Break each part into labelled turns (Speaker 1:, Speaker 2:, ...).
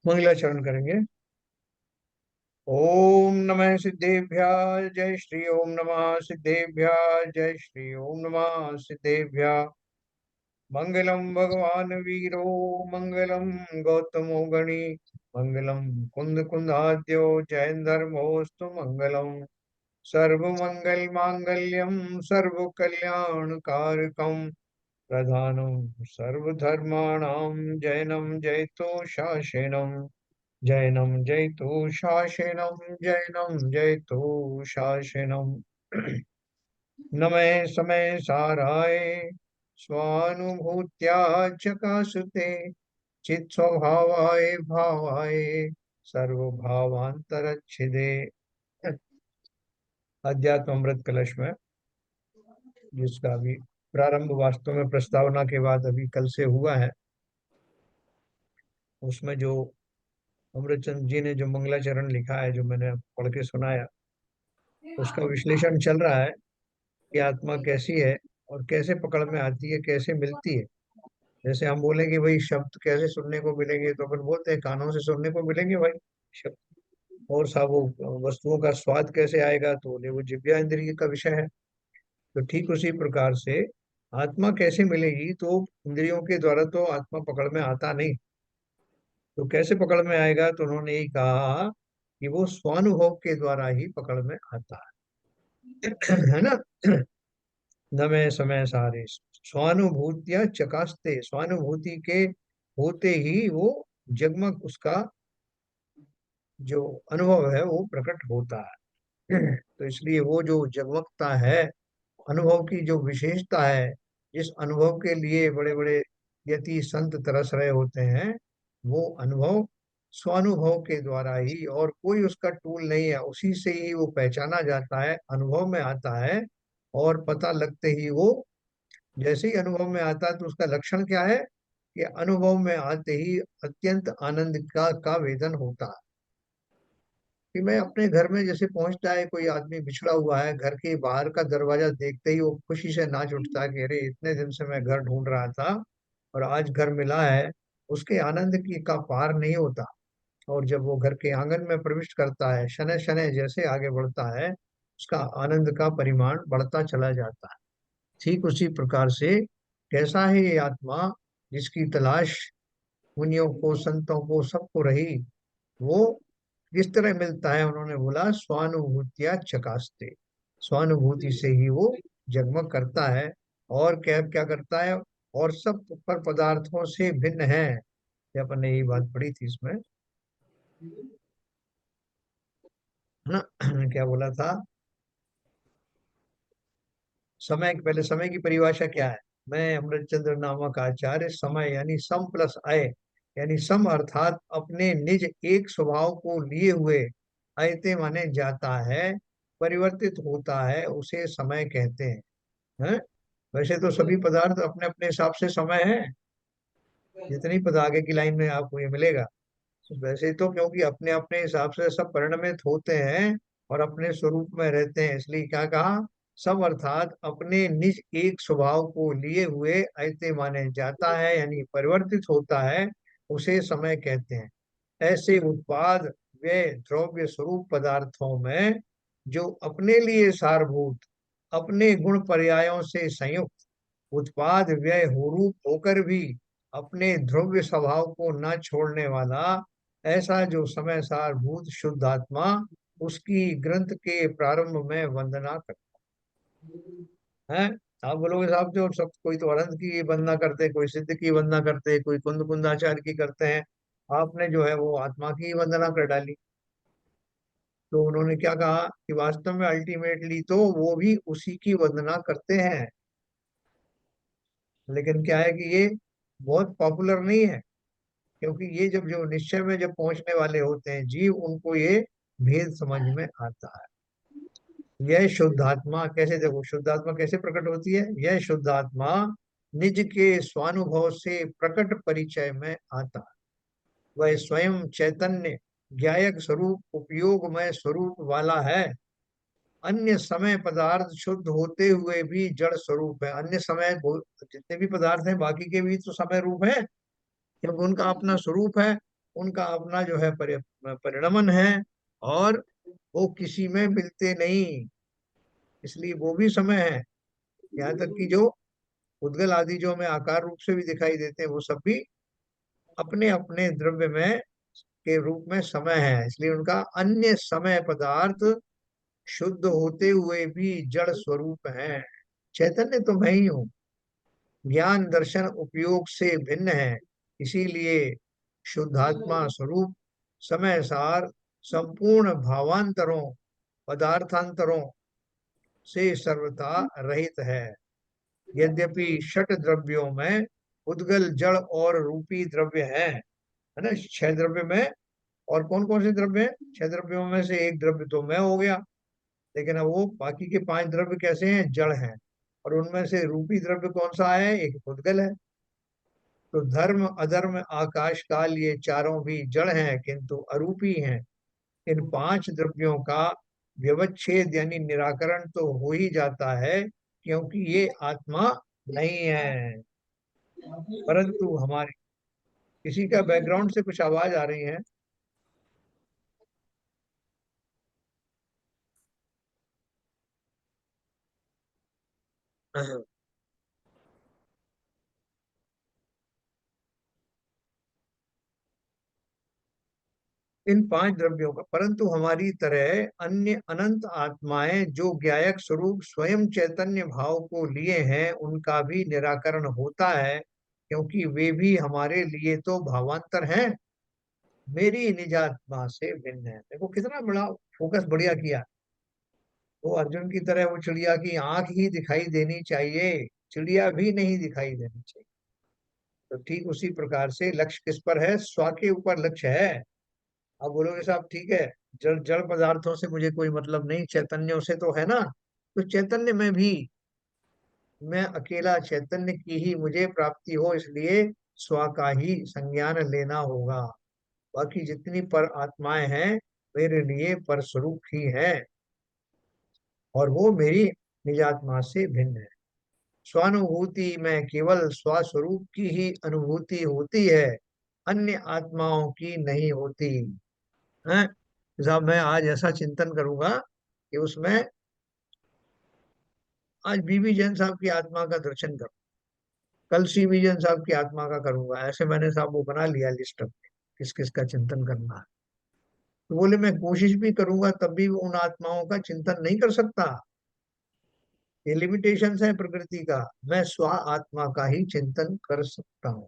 Speaker 1: मंगलाचरण करेंगे। ओम नमः सिद्धेभ्याः जय श्री ओम नमः सिद्धेभ्याः जय श्री ओम नमः सिद्धेभ्याः। मंगलम भगवान वीरो मंगलम गौतमो गणी मंगलम कुंद कुंदाद्यो जैन धर्मोस्तु मंगलम। सर्वमंगल मांगल्यम सर्व कल्याण कारकम प्रधानम सर्वधर्माणां जैनम जयतो शासेनम। जैनम जयतु शासनम जैनम जयतु शासनम। नमः समय साराय स्वानुभूत्या चकासुते चित स्वभावाय भावाय सर्वभावांतरच्छिदे। अध्यात्म अमृत कलश में जिसका अभी प्रारंभ वास्तव में प्रस्तावना के बाद अभी कल से हुआ है, उसमें जो अमृतचंद जी ने जो मंगलाचरण लिखा है, जो मैंने पढ़ के सुनाया, उसका विश्लेषण चल रहा है कि आत्मा कैसी है और कैसे पकड़ में आती है, कैसे मिलती है। जैसे हम बोले कि भाई शब्द कैसे सुनने को मिलेंगे, तो अपन बोलते हैं कानों से सुनने को मिलेंगे भाई शब्द। और सा वो वस्तुओं का स्वाद कैसे आएगा, तो बोले वो जिव्या इंद्रिय का विषय है। तो ठीक उसी प्रकार से आत्मा कैसे मिलेगी, तो इंद्रियों के द्वारा तो आत्मा पकड़ में आता नहीं। तो कैसे पकड़ में आएगा, तो उन्होंने यही कहा कि वो स्वानुभव के द्वारा ही पकड़ में आता है ना। नमे समय सारे स्वानुभूतिया चकास्ते, स्वानुभूति के होते ही वो जगमग, उसका जो अनुभव है वो प्रकट होता है। तो इसलिए वो जो जगमगता है, अनुभव की जो विशेषता है, जिस अनुभव के लिए बड़े बड़े यति संत तरस रहे होते हैं, वो अनुभव स्वानुभव के द्वारा ही, और कोई उसका टूल नहीं है, उसी से ही वो पहचाना जाता है, अनुभव में आता है। और पता लगते ही वो, जैसे ही अनुभव में आता है, तो उसका लक्षण क्या है कि अनुभव में आते ही अत्यंत आनंद का वेदन होता है। कि मैं अपने घर में जैसे पहुंचता है कोई आदमी बिछड़ा हुआ है, घर के बाहर का दरवाजा देखते ही वो खुशी से नाच उठता है कि अरे इतने दिन से मैं घर ढूंढ रहा था और आज घर मिला है। उसके आनंद की का पार नहीं होता। और जब वो घर के आंगन में प्रविष्ट करता है, शनै शनै जैसे आगे बढ़ता है, उसका आनंद का परिमाण बढ़ता चला जाता है। ठीक उसी प्रकार से कैसा है ये आत्मा, जिसकी तलाश मुनियों को, संतों को, सबको रही, वो किस तरह मिलता है। उन्होंने बोला स्वानुभूतिया चकास्ते, स्वानुभूति से ही वो जगमग करता है। और क्या क्या करता है, और सब पर पदार्थों से भिन्न है। ये अपन ने यही बात पढ़ी थी इसमें, है ना। क्या बोला था, समय, पहले समय की परिभाषा क्या है। मैं अमृतचंद्र नामक आचार्य समय यानी सम प्लस अय, यानी सम अर्थात अपने निज एक स्वभाव को लिए हुए, अयते माने जाता है, परिवर्तित होता है, उसे समय कहते हैं। वैसे तो सभी पदार्थ अपने अपने हिसाब से समय है, जितनी पद आगे की लाइन में आपको ये मिलेगा। वैसे तो क्योंकि अपने अपने हिसाब से सब परिणमित होते हैं और अपने स्वरूप में रहते हैं, इसलिए क्या कहा, सब अर्थात अपने निज एक स्वभाव को लिए हुए ऐसे माने जाता है, यानी परिवर्तित होता है, उसे समय कहते हैं। ऐसे उत्पाद वे द्रव्य स्वरूप पदार्थों में जो अपने लिए सारभूत, अपने गुण पर्यायों से संयुक्त, उत्पाद व्यय हो रूप होकर भी अपने ध्रुव्य स्वभाव को न छोड़ने वाला, ऐसा जो समय सारभूत शुद्ध आत्मा, उसकी ग्रंथ के प्रारंभ में वंदना करता है। आप बोलोगे साहब जो सब, कोई तो अनंत की वंदना करते, कोई सिद्ध की वंदना करते, कोई कुंद कुंदाचार्य की करते हैं, आपने जो है वो आत्मा की वंदना कर डाली। तो उन्होंने क्या कहा कि वास्तव में अल्टीमेटली तो वो भी उसी की वंदना करते हैं, लेकिन क्या है कि ये बहुत पॉपुलर नहीं है। क्योंकि ये जब जो निश्चय में जब पहुंचने वाले होते हैं जीव, उनको ये भेद समझ में आता है। यह शुद्धात्मा कैसे, देखो शुद्धात्मा कैसे प्रकट होती है, यह शुद्धात्मा निज के स्वानुभव से प्रकट परिचय में आता है। वह स्वयं चैतन्य ज्ञायक स्वरूप, उपयोगमय स्वरूप वाला है। अन्य समय पदार्थ शुद्ध होते हुए भी जड़ स्वरूप है। अन्य समय जितने भी पदार्थ हैं बाकी के भी तो समय रूप है, क्योंकि उनका अपना स्वरूप है, उनका अपना जो है परिणमन है, और वो किसी में मिलते नहीं, इसलिए वो भी समय है। यहाँ तक कि जो उद्गल आदि जो हमें आकार रूप से भी दिखाई देते हैं, वो सब भी अपने अपने द्रव्य में के रूप में समय है, इसलिए उनका अन्य समय पदार्थ शुद्ध होते हुए भी जड़ स्वरूप है। चैतन्य तो मैं ही हूँ, ज्ञान दर्शन उपयोग से भिन्न है, इसीलिए शुद्धात्मा स्वरूप समय सार संपूर्ण भावांतरों पदार्थांतरों से सर्वथा रहित है। यद्यपि षट द्रव्यों में उद्गल जड़ और रूपी द्रव्य है ना, छह द्रव्य में, और कौन कौन से द्रव्य हैं? छह द्रव्यों में से एक द्रव्य तो मैं हो गया, लेकिन अब वो बाकी के पांच द्रव्य कैसे हैं? जड़ हैं। और उनमें से रूपी द्रव्य कौन सा है? एक उद्गल है। तो धर्म अधर्म आकाश काल ये चारों भी जड़ हैं किंतु अरूपी हैं। इन पांच द्रव्यों का व्यवच्छेद यानी निराकरण तो हो ही जाता है, क्योंकि ये आत्मा नहीं है। परंतु हमारे किसी का बैकग्राउंड से कुछ आवाज आ रही है। इन पांच द्रव्यों का, परंतु हमारी तरह अन्य अनंत आत्माएं जो ज्ञायक स्वरूप स्वयं चैतन्य भाव को लिए हैं, उनका भी निराकरण होता है, क्योंकि वे भी हमारे लिए तो भावांतर हैं, मेरी निजात्मा से भिन्न है। देखो कितना बड़ा फोकस बढ़िया किया। वो अर्जुन की तरह वो चिड़िया की आंख ही दिखाई देनी चाहिए, चिड़िया भी नहीं दिखाई देनी चाहिए। तो ठीक उसी प्रकार से लक्ष्य किस पर है? स्व के ऊपर लक्ष्य है। अब बोलोगे साहब ठीक है, जड़ जड़ पदार्थों से मुझे कोई मतलब नहीं, चैतन्यों से तो है ना। तो चैतन्य में भी मैं अकेला चैतन्य की ही मुझे प्राप्ति हो, इसलिए स्व का ही संज्ञान लेना होगा। बाकी जितनी पर आत्माएं हैं मेरे लिए पर स्वरूप ही है, और वो मेरी निजात्मा से भिन्न है। स्वानुभूति में केवल स्वस्वरूप की ही अनुभूति होती है, अन्य आत्माओं की नहीं होती है। साहब मैं आज ऐसा चिंतन करूंगा कि उसमें आज बीबी जैन साहब की आत्मा का दर्शन करूं, कल सीबी जैन साहब की आत्मा का करूंगा, ऐसे मैंने साहब वो बना लिया लिस्ट में किस किस का चिंतन करना है। तो बोले मैं कोशिश भी करूंगा तब भी उन आत्माओं का चिंतन नहीं कर सकता, ये लिमिटेशंस है प्रकृति का। मैं स्व आत्मा का ही चिंतन कर सकता हूँ।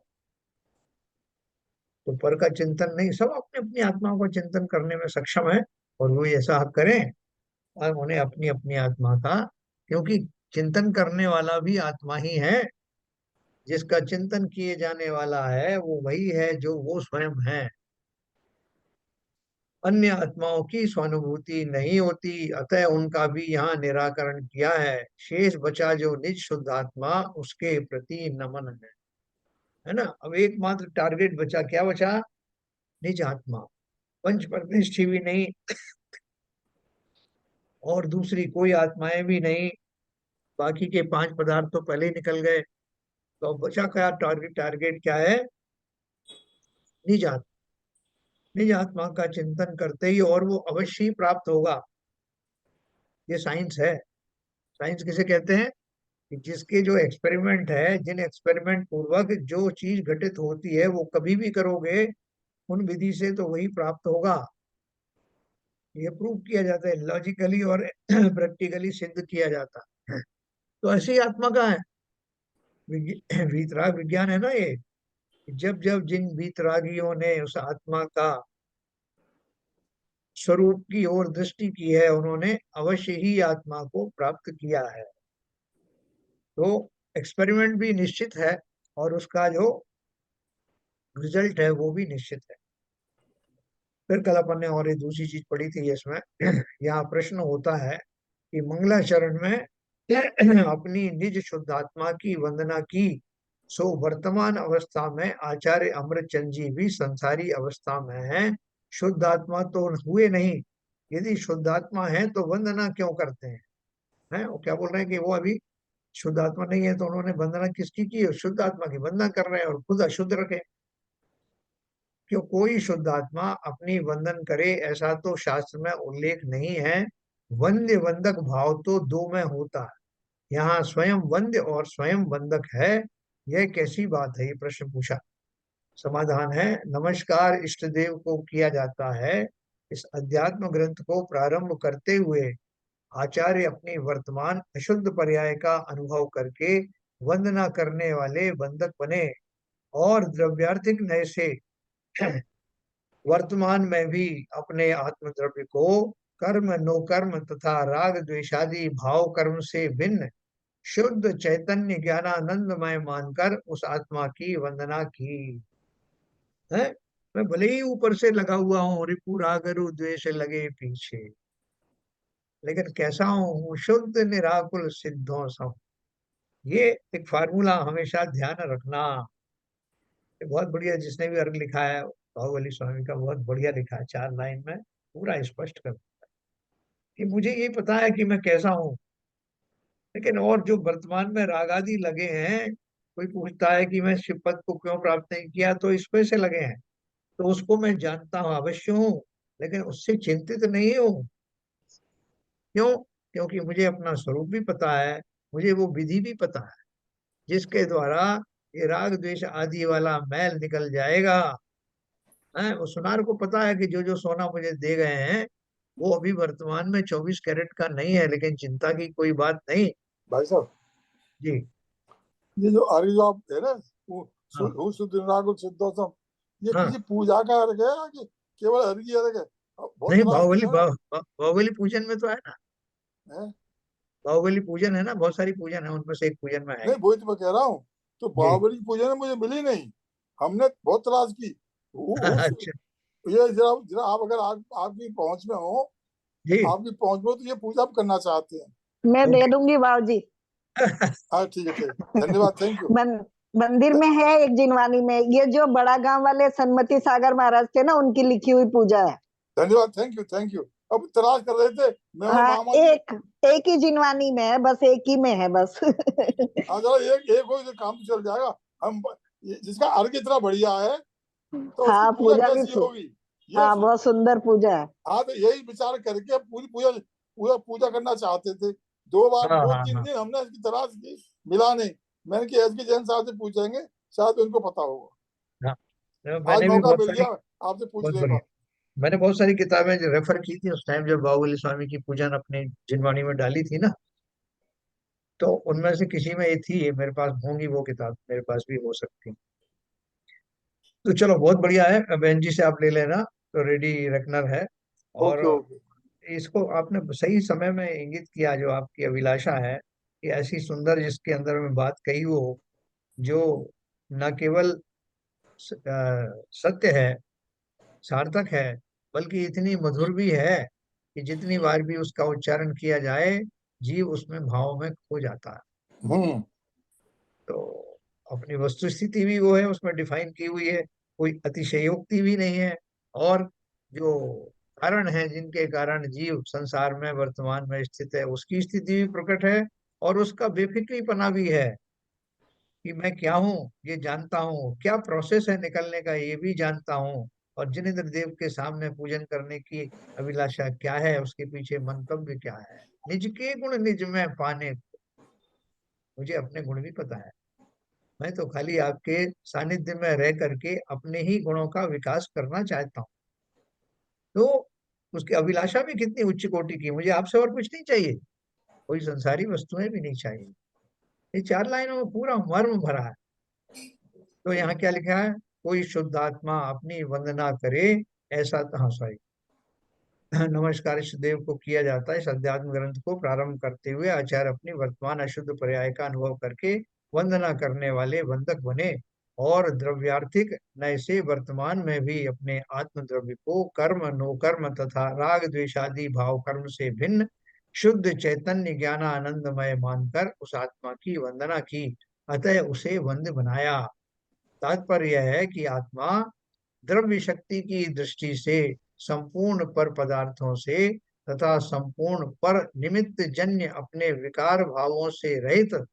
Speaker 1: तो पर का चिंतन नहीं, सब अपने अपनी आत्मा को चिंतन करने में सक्षम है, और वो ऐसा हक करें, और उन्हें अपनी अपनी आत्मा का, क्योंकि चिंतन करने वाला भी आत्मा ही है, जिसका चिंतन किए जाने वाला है वो वही है जो वो स्वयं है। अन्य आत्माओं की स्वानुभूति नहीं होती, अतः उनका भी यहाँ निराकरण किया है। शेष बचा जो निज शुद्ध आत्मा, उसके प्रति नमन है ना। अब एकमात्र टारगेट बचा, क्या बचा? निज आत्मा, पंच प्रतिष्ठी भी नहीं, और दूसरी कोई आत्माएं भी नहीं, बाकी के पांच पदार्थ तो पहले ही निकल गए। तो अब बचा क्या टारगेट? टारगेट क्या है? निज आत्मा। निज आत्मा का चिंतन करते ही, और वो अवश्य ही प्राप्त होगा। ये साइंस है। साइंस किसे कहते हैं? कि जिसके जो एक्सपेरिमेंट है, जिन एक्सपेरिमेंट पूर्वक जो चीज घटित होती है वो कभी भी करोगे उन विधि से तो वही प्राप्त होगा। ये प्रूव किया जाता है लॉजिकली, और प्रैक्टिकली सिद्ध किया जाता है। तो ऐसी आत्मा का है वीतराग विज्ञान है ना ये। जब जब जिन वीतरागियों ने उस आत्मा का स्वरूप की ओर दृष्टि की है, उन्होंने अवश्य ही आत्मा को प्राप्त किया है। तो एक्सपेरिमेंट भी निश्चित है, और उसका जो रिजल्ट है वो भी निश्चित है। फिर कल अपन ने और एक दूसरी चीज पढ़ी थी इसमें। यहाँ प्रश्न होता है कि मंगलाचरण में अपनी निज शुद्धात्मा की वंदना की, सो वर्तमान अवस्था में आचार्य अमृतचंद जी भी संसारी अवस्था में हैं, शुद्धात्मा तो हुए नहीं। यदि शुद्धात्मा है तो वंदना क्यों करते हैं? वो क्या बोल रहे हैं कि वो अभी शुद्धात्मा नहीं है, तो उन्होंने वंदना किसकी की? शुद्धात्मा की वंदना कर रहे हैं, और खुद अशुद्ध रखे। क्यों कोई शुद्ध आत्मा अपनी वंदन करे, ऐसा तो शास्त्र में उल्लेख नहीं है। वंद्य वंदक भाव तो दो में होता है, यहाँ स्वयं वंद्य और स्वयं वंदक है, यह कैसी बात है, ये प्रश्न पूछा। समाधान है, नमस्कार इष्ट देव को किया जाता है। इस अध्यात्म ग्रंथ को प्रारंभ करते हुए आचार्य अपनी वर्तमान अशुद्ध पर्याय का अनुभव करके वंदना करने वाले वंदक बने, और द्रव्यार्थिक नय से वर्तमान में भी अपने आत्मद्रव्य को कर्म नो कर्म तथा राग द्वेषादि भाव कर्म से भिन्न शुद्ध चैतन्य ज्ञानानंदमय मानकर उस आत्मा की वंदना की है। मैं भले ही ऊपर से लगा हुआ हूँ, रिपु राग रु द्वेष लगे पीछे, लेकिन कैसा हूँ, शुद्ध निराकुल सिद्धों सम। ये एक फार्मूला हमेशा ध्यान रखना। ये बहुत बढ़िया, जिसने भी अर्थ लिखा है बाहुबली स्वामी का, बहुत बढ़िया लिखा है, 4 लाइन में पूरा स्पष्ट कर कि मुझे ये पता है कि मैं कैसा हूँ, लेकिन और जो वर्तमान में राग आदि लगे हैं, कोई पूछता है कि मैं शिव पद को क्यों प्राप्त नहीं किया, तो इस पे से लगे हैं, तो उसको मैं जानता हूँ, अवश्य हूँ, लेकिन उससे चिंतित नहीं हूँ। क्यों? क्योंकि मुझे अपना स्वरूप भी पता है, मुझे वो विधि भी पता है जिसके द्वारा ये राग द्वेष आदि वाला मैल निकल जाएगा। है, वो सुनार को पता है कि जो जो सोना मुझे दे गए हैं वो अभी वर्तमान में 24 कैरेट का नहीं है, लेकिन चिंता की कोई बात नहीं।
Speaker 2: भाई साहब,
Speaker 1: जी।
Speaker 2: ये जो अर्घ जो आप है ना, वो
Speaker 1: हाँ
Speaker 2: शुद्ध निराकुल सिद्धोतम, ये
Speaker 1: हाँ।
Speaker 2: किसी पूजा का अर्घ है या कि केवल अर्घ ही अर्घ है? बहुत
Speaker 1: नहीं,
Speaker 2: तलाश की
Speaker 1: बाहुबली
Speaker 2: मैंने।
Speaker 1: बाहुबली पूजन में तो है ना,
Speaker 2: है?
Speaker 1: बाहुबली पूजन है ना, बहुत सारी पूजन है, उनमें से एक पूजन में है
Speaker 2: नहीं,
Speaker 1: ये।
Speaker 2: वही तो मैं कह रहा हूँ। तो
Speaker 1: जी।
Speaker 2: बाहुबली की पूजा ने मुझे मिली नहीं, हमने बहुत तलाश की।
Speaker 1: अच्छा।
Speaker 2: ये जरा जरा आप अगर आपकी पहुंच में हो,
Speaker 1: जी।
Speaker 2: आपकी पहुंच में हो, तो ये पूजा आप करना चाहते हैं।
Speaker 3: मैं दे
Speaker 1: ओके।
Speaker 3: दूंगी बाबूजी।
Speaker 2: हाँ ठीक है, ठीक है, धन्यवाद, थैंक यू।
Speaker 3: मन, मंदिर में है एक जिनवानी में, ये जो बड़ा गांव वाले सन्मति सागर महाराज थे ना, उनकी लिखी हुई पूजा है।
Speaker 2: धन्यवाद, थैंक यू, थैंक यू। अब तलाश कर रहे थे मैं और
Speaker 3: हाँ,
Speaker 2: मामा जी।
Speaker 3: एक ही जिनवानी में है, बस एक ही में है बस।
Speaker 2: हाँ, जरा एक एक हो तो काम तो चल जाएगा। हम जिसका अर्घ इतना बढ़िया है, तो उसकी
Speaker 3: हाँ,
Speaker 2: पूजा
Speaker 3: पूजा भी
Speaker 2: कैसी होगी? ये
Speaker 3: हाँ, बहुत सुंदर पूजा है।
Speaker 2: हाँ, तो यही विचार करके पूरी पूजा पूरा पूजा करना चाहते थे। दो बार
Speaker 1: हाँ
Speaker 2: दो
Speaker 1: हाँ
Speaker 2: तीन
Speaker 1: हाँ
Speaker 2: दिन हमने इसकी तलाश की, मिला नहीं। मैंने कि एस के जैन साहब से पूछेंगे, शायद उनको पता होगा।
Speaker 1: हाँ। तो
Speaker 2: आज
Speaker 1: मैंने भी
Speaker 2: मौका
Speaker 1: बहुत
Speaker 2: मिल
Speaker 1: सारी,
Speaker 2: गया, आपसे पूछ
Speaker 1: बहुत
Speaker 2: लेगा।
Speaker 1: बढ़िया, मैंने बहुत सारी किताबें रेफर की थी उस टाइम जब बाहुबली स्वामी की पूजन अपने जिनवाणी में डाली थी ना, तो उनमें से किसी में ये थी, ये मेरे पास होंगी वो किताब, मेरे पास भी हो सकती है। तो चलो बहुत बढ़िया है, बहन जी से आप ले लेना, तो रेडी रखनर है। और
Speaker 2: ओके, ओके।
Speaker 1: इसको आपने सही समय में इंगित किया, जो आपकी अभिलाषा है कि ऐसी सुंदर जिसके अंदर में बात कही हो, जो न केवल सत्य है, सार्थक है, बल्कि इतनी मधुर भी है कि जितनी बार भी उसका उच्चारण किया जाए, जीव उसमें भाव में खो जाता है।
Speaker 2: हम्म।
Speaker 1: तो अपनी वस्तु स्थिति भी वो है, उसमें डिफाइन की हुई है, कोई अतिशयोक्ति भी नहीं है। और जो कारण है जिनके कारण जीव संसार में वर्तमान में स्थित है, उसकी स्थिति भी प्रकट है, और उसका बेफिक्रीपना भी है कि मैं क्या हूँ ये जानता हूँ, क्या प्रोसेस है निकलने का ये भी जानता हूँ, और जिनेंद्र देव के सामने पूजन करने की अभिलाषा क्या है, उसके पीछे मंतव्य क्या है। निज के गुण निज में पाने, मुझे अपने गुण भी पता है, मैं तो खाली आपके सानिध्य में रह करके अपने ही गुणों का विकास करना चाहता हूँ। तो उसकी अभिलाषा भी कितनी उच्च कोटि की, मुझे आपसे और कुछ नहीं चाहिए, कोई संसारी वस्तुएं भी नहीं चाहिए। ये 4 लाइनों में पूरा मर्म भरा है। तो यहाँ क्या लिखा है, कोई शुद्ध आत्मा अपनी वंदना करे, ऐसा हाँ सॉरी, नमस्कार इष्ट देव को किया जाता है। इस अध्यात्म ग्रंथ को प्रारंभ करते हुए आचार्य अपनी वर्तमान अशुद्ध पर्याय का अनुभव करके वंदना करने वाले वंदक बने, और द्रव्यार्थिक नय से वर्तमान में भी अपने आत्म द्रव्य को कर्म नो कर्म तथा राग द्वेषादि भाव कर्म से भिन्न शुद्ध चैतन्य ज्ञान आनंदमय मानकर उस आत्मा की वंदना की, अतः उसे वंद्य बनाया। तात्पर्य यह है कि आत्मा द्रव्य शक्ति की दृष्टि से संपूर्ण पर पदार्थों से तथा संपूर्ण पर निमित्त जन्य अपने विकार भावों से रहित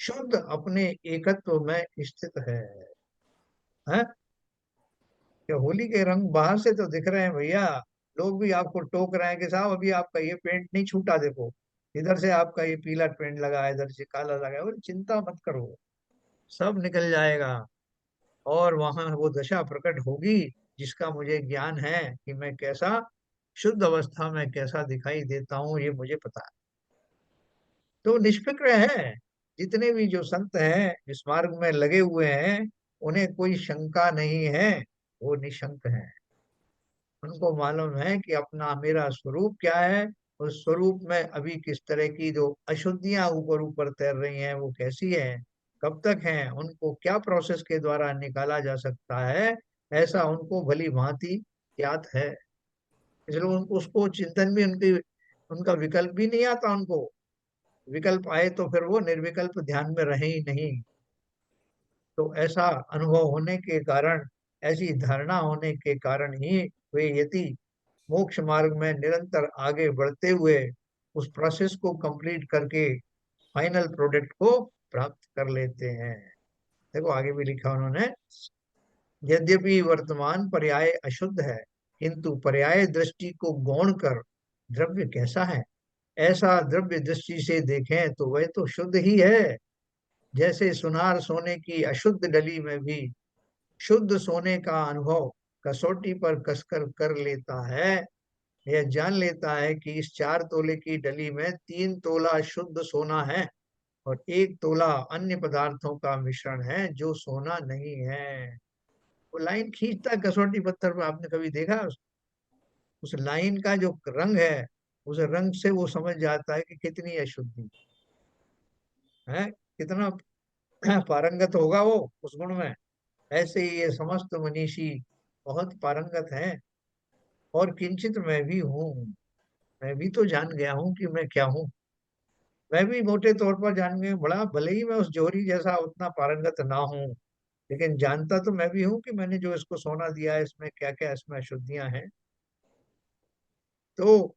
Speaker 1: शुद्ध अपने एकत्व में स्थित है। कि होली के रंग बाहर से तो दिख रहे हैं भैया, लोग भी आपको टोक रहे हैं कि साहब अभी आपका ये पेंट नहीं छूटा, देखो इधर से आपका ये पीला पेंट लगा है, इधर से काला लगा है। बोले चिंता मत करो, सब निकल जाएगा, और वहां वो दशा प्रकट होगी जिसका मुझे ज्ञान है कि मैं कैसा शुद्ध अवस्था में कैसा दिखाई देता हूँ, ये मुझे पता है। तो निष्फिक्र है, जितने भी जो संत हैं इस मार्ग में लगे हुए हैं, उन्हें कोई शंका नहीं है, वो निशंक हैं। उनको मालूम है कि अपना मेरा स्वरूप क्या है, उस स्वरूप में अभी किस तरह की जो अशुद्धियां ऊपर ऊपर तैर रही हैं वो कैसी है, कब तक हैं, उनको क्या प्रोसेस के द्वारा निकाला जा सकता है, ऐसा उनको भली भांति ज्ञात है। इसलिए उनको उसको चिंतन भी उनकी उनका विकल्प भी नहीं आता उनको। विकल्प आए तो फिर वो निर्विकल्प ध्यान में रहे ही नहीं। तो ऐसा अनुभव होने के कारण, ऐसी धारणा होने के कारण ही वे यति मोक्ष मार्ग में निरंतर आगे बढ़ते हुए उस प्रोसेस को कंप्लीट करके फाइनल प्रोडक्ट को प्राप्त कर लेते हैं। देखो आगे भी लिखा उन्होंने, यद्यपि वर्तमान पर्याय अशुद्ध है, किंतु पर्याय दृष्टि को गौण कर द्रव्य कैसा है, ऐसा द्रव्य दृष्टि से देखें तो वह तो शुद्ध ही है। जैसे सुनार सोने की अशुद्ध डली में भी शुद्ध सोने का अनुभव कसौटी पर कसकर कर लेता है, यह जान लेता है कि इस 4 तोले की डली में 3 तोला शुद्ध सोना है और 1 तोला अन्य पदार्थों का मिश्रण है जो सोना नहीं है। वो लाइन खींचता है कसौटी पत्थर पर, आपने कभी देखा उस लाइन का जो रंग है, उस रंग से वो समझ जाता है कि कितनी अशुद्धि है, कितना पारंगत होगा वो उस गुण में। ऐसे ही ये समस्त मनीषी बहुत पारंगत हैं, और किंचित मैं भी हूँ, मैं भी तो जान गया हूँ कि मैं क्या हूँ। मैं भी मोटे तौर पर जान गया बड़ा, भले ही मैं उस जोहरी जैसा उतना पारंगत ना हूँ, लेकिन जानता तो मैं भी हूँ कि मैंने जो इसको सोना दिया है इसमें क्या क्या इसमें अशुद्धियां हैं। तो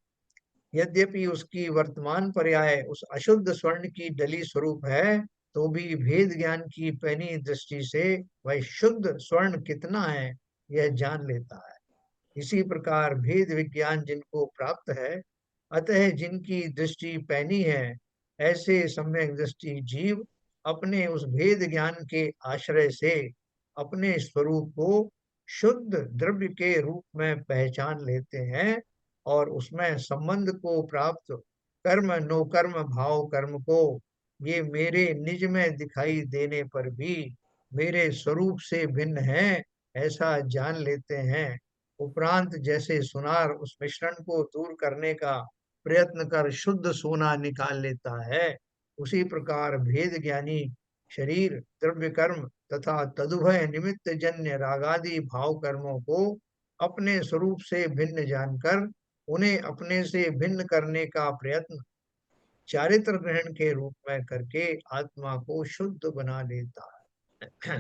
Speaker 1: यद्यपि उसकी वर्तमान पर्याय उस अशुद्ध स्वर्ण की डली स्वरूप है, तो भी भेद ज्ञान की पैनी दृष्टि से वह शुद्ध स्वर्ण कितना है यह जान लेता है। इसी प्रकार भेद विज्ञान जिनको प्राप्त है, अतः जिनकी दृष्टि पैनी है, ऐसे सम्यक दृष्टि जीव अपने उस भेद ज्ञान के आश्रय से अपने स्वरूप को शुद्ध द्रव्य के रूप में पहचान लेते हैं, और उसमें संबंध को प्राप्त कर्म नो कर्म भाव कर्म को ये मेरे निज में दिखाई देने पर भी मेरे स्वरूप से भिन्न है ऐसा जान लेते हैं। उपरांत जैसे सुनार उस मिश्रण को दूर करने का प्रयत्न कर शुद्ध सोना निकाल लेता है, उसी प्रकार भेद ज्ञानी शरीर द्रव्य कर्म तथा तदुभय निमित्त जन्य रागादि भाव कर्मों को अपने स्वरूप से भिन्न जानकर उन्हें अपने से भिन्न करने का प्रयत्न चारित्र ग्रहण के रूप में करके आत्मा को शुद्ध बना लेता है।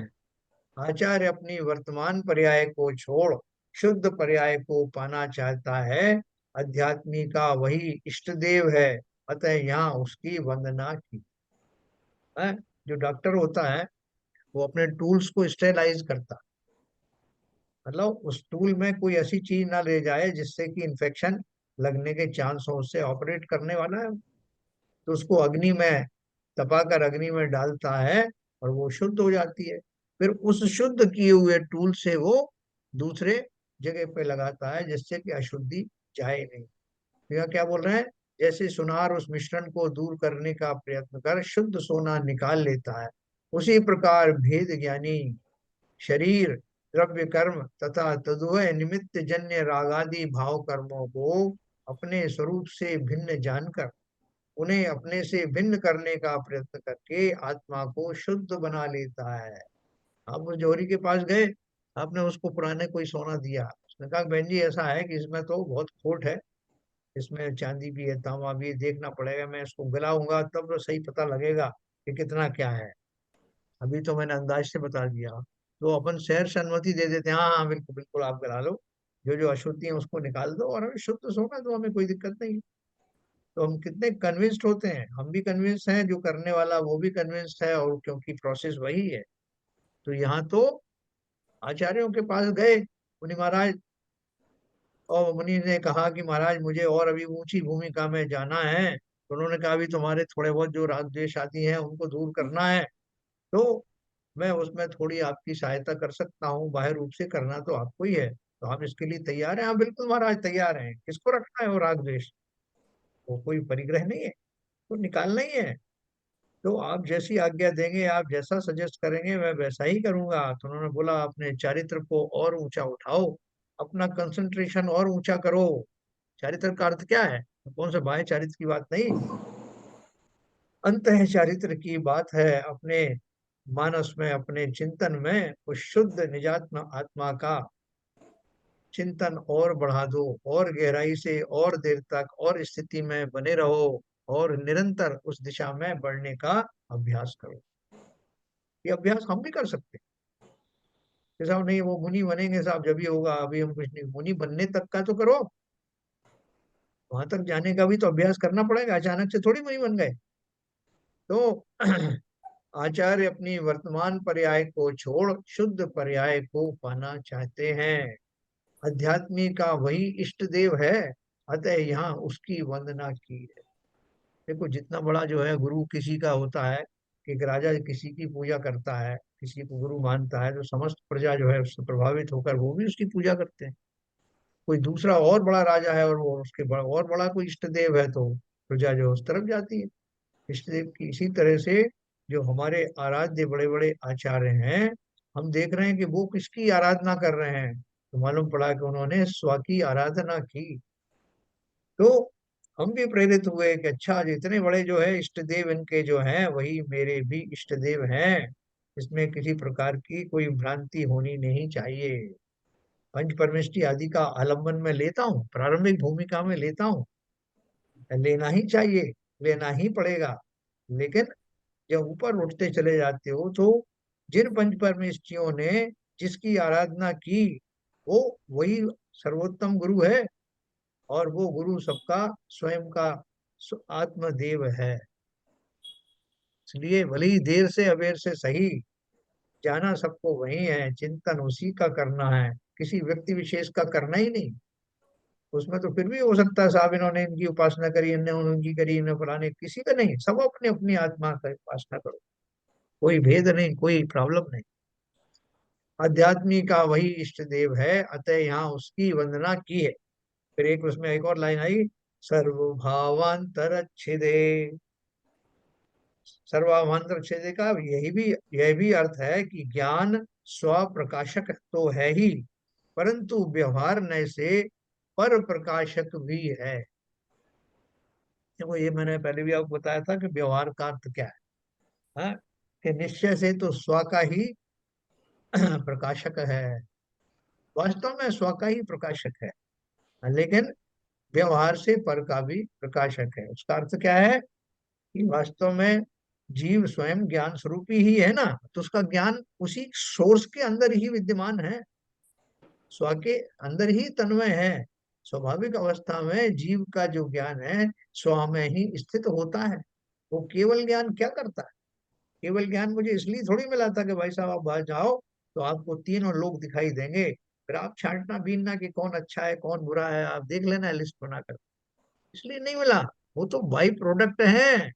Speaker 1: आचार्य अपनी वर्तमान पर्याय को छोड़ शुद्ध पर्याय को पाना चाहता है, अध्यात्मी का वही इष्ट देव है, अतः यहाँ उसकी वंदना की है। जो डॉक्टर होता है वो अपने टूल्स को स्टेलाइज करता, मतलब उस टूल में कोई ऐसी चीज ना ले जाए जिससे कि इन्फेक्शन लगने के चांस हो, उससे ऑपरेट करने वाला है तो उसको अग्नि में तपाकर अग्नि में डालता है और वो शुद्ध हो जाती है। फिर उस शुद्ध किए हुए टूल से वो दूसरे जगह पे लगाता है जिससे कि अशुद्धि जाए नहीं। तो यह क्या बोल रहे हैं, जैसे सुनार उस मिश्रण को दूर करने का प्रयत्न कर शुद्ध सोना निकाल लेता है, उसी प्रकार भेद ज्ञानी शरीर द्रव्य कर्म तथा तदुभय निमित्त जन्य रागादि भाव कर्मों को अपने स्वरूप से भिन्न जानकर उन्हें अपने से भिन्न करने का प्रयत्न करके आत्मा को शुद्ध बना लेता है। आप उस जोहरी के पास गए, आपने उसको पुराने कोई सोना दिया, उसने कहा बहन जी ऐसा है कि इसमें तो बहुत खोट है, इसमें चांदी भी है तांबा भी है, देखना पड़ेगा, मैं इसको गलाऊंगा तब तो सही पता लगेगा कि कितना क्या है, अभी तो मैंने अंदाज से बता दिया। तो अपन शहर से अनुमति दे देते हैं, हाँ हाँ बिल्कुल बिल्कुल आप गला लो, जो जो अशुद्धि है उसको निकाल दो और हमें शुद्ध सोना दो, हमें कोई दिक्कत नहीं है। तो हम कितने कन्विंस्ड होते हैं, हम भी कन्विंस्ड हैं, जो करने वाला वो भी कन्विंस्ड है, और क्योंकि प्रोसेस वही है। तो यहाँ तो आचार्यों के पास गए, मुनि महाराज, और मुनि ने कहा कि महाराज मुझे और अभी ऊंची भूमिका में जाना है। तो उन्होंने कहा अभी तुम्हारे थोड़े बहुत जो राग द्वेष आदि हैं उनको दूर करना है, तो मैं उसमें थोड़ी आपकी सहायता कर सकता हूँ, बाह्य रूप से करना तो आपको ही है। तो आप इसके लिए तैयार हैं? हाँ बिल्कुल महाराज तैयार हैं। किसको रखना है वो राग द्वेष? वो कोई परिग्रह नहीं है, तो निकालना ही है। तो आप जैसी आज्ञा देंगे, आप जैसा सजेस्ट करेंगे मैं वैसा ही करूंगा। तो उन्होंने बोला अपने चारित्र को और ऊंचा उठाओ, अपना कंसंट्रेशन और ऊंचा करो। चारित्र का अर्थ क्या है? कौन सा बाह्य चारित्र की बात नहीं, अंतः चारित्र की बात है। अपने मानस में, अपने चिंतन में उस शुद्ध निजात्म आत्मा का चिंतन और बढ़ा दो, और गहराई से और देर तक और स्थिति में बने रहो, और निरंतर उस दिशा में बढ़ने का अभ्यास करो। ये अभ्यास हम भी कर सकते हैं कि साहब नहीं वो मुनि बनेंगे साहब जब भी होगा, अभी हम कुछ नहीं। मुनि बनने तक का तो करो, वहां तक जाने का भी तो अभ्यास करना पड़ेगा। अचानक से थोड़ी मुनि बन गए। तो आचार्य अपनी वर्तमान पर्याय को छोड़ शुद्ध पर्याय को पाना चाहते हैं। अध्यात्मी का वही इष्ट देव है, अतः यहाँ उसकी वंदना की है। देखो जितना बड़ा जो है गुरु किसी का होता है, कि एक राजा किसी की पूजा करता है, किसी को गुरु मानता है, तो समस्त प्रजा जो है उससे प्रभावित होकर वो भी उसकी पूजा करते हैं। कोई दूसरा और बड़ा राजा है और वो उसके बड़ा और बड़ा कोई इष्ट देव है, तो प्रजा जो है उस तरफ जाती है इष्ट देव की। इसी तरह से जो हमारे आराध्य बड़े बड़े आचार्य हैं, हम देख रहे हैं कि वो किसकी आराधना कर रहे हैं, तो मालूम पड़ा कि उन्होंने स्व की आराधना की। तो हम भी प्रेरित हुए कि अच्छा जितने बड़े जो है इष्ट देव इनके जो हैं वही मेरे भी इष्ट देव हैं, इसमें किसी प्रकार की कोई भ्रांति होनी नहीं चाहिए। पंच परमेष्टि आदि का आलम्बन में लेता हूँ, प्रारंभिक भूमिका में लेता हूँ, लेना ही चाहिए, लेना ही पड़ेगा। लेकिन जब ऊपर उठते चले जाते हो तो जिन पंच परमेष्टियों ने जिसकी आराधना की, वो वही सर्वोत्तम गुरु है, और वो गुरु सबका स्वयं का आत्मदेव है। इसलिए भले ही देर से अबेर से सही, जाना सबको वही है, चिंतन उसी का करना है, किसी व्यक्ति विशेष का करना ही नहीं। उसमें तो फिर भी हो सकता है साहब इन्होंने इनकी उपासना करी, इन्होंने उनकी करी, इन्होंने फलाने, किसी का नहीं, सब अपने अपनी आत्मा का उपासना करो, कोई भेद नहीं, कोई प्रॉब्लम नहीं। अध्यात्मी का वही इष्ट देव है, अतः यहाँ उसकी वंदना की है। फिर एक उसमें एक और लाइन आई, सर्वभावांतरच्छेदे। सर्वभावांतरच्छेदे का यह भी अर्थ है कि ज्ञान स्व प्रकाशक तो है ही, परंतु व्यवहार नय से पर प्रकाशक भी है। देखो ये मैंने पहले भी आपको बताया था कि व्यवहार का अर्थ क्या है, हाँ? कि निश्चय से तो स्व का ही प्रकाशक है, वास्तव में स्व का ही प्रकाशक है, लेकिन व्यवहार से पर का भी प्रकाशक है। उसका अर्थ क्या है कि वास्तव में जीव स्वयं ज्ञान स्वरूप ही है ना, तो उसका ज्ञान उसी सोर्स के अंदर ही विद्यमान है, स्व के अंदर ही तन्मय है। स्वाभाविक अवस्था में जीव का जो ज्ञान है स्व में ही स्थित होता है। वो केवल ज्ञान क्या करता है? केवल ज्ञान मुझे इसलिए थोड़ी मिला था कि भाई साहब आप बाहर जाओ तो आपको तीनों लोग दिखाई देंगे, फिर आप छांटना बीनना कि कौन अच्छा है कौन बुरा है, आप देख लेना लिस्ट बनाकर, इसलिए नहीं मिला। वो तो बाई प्रोडक्ट है,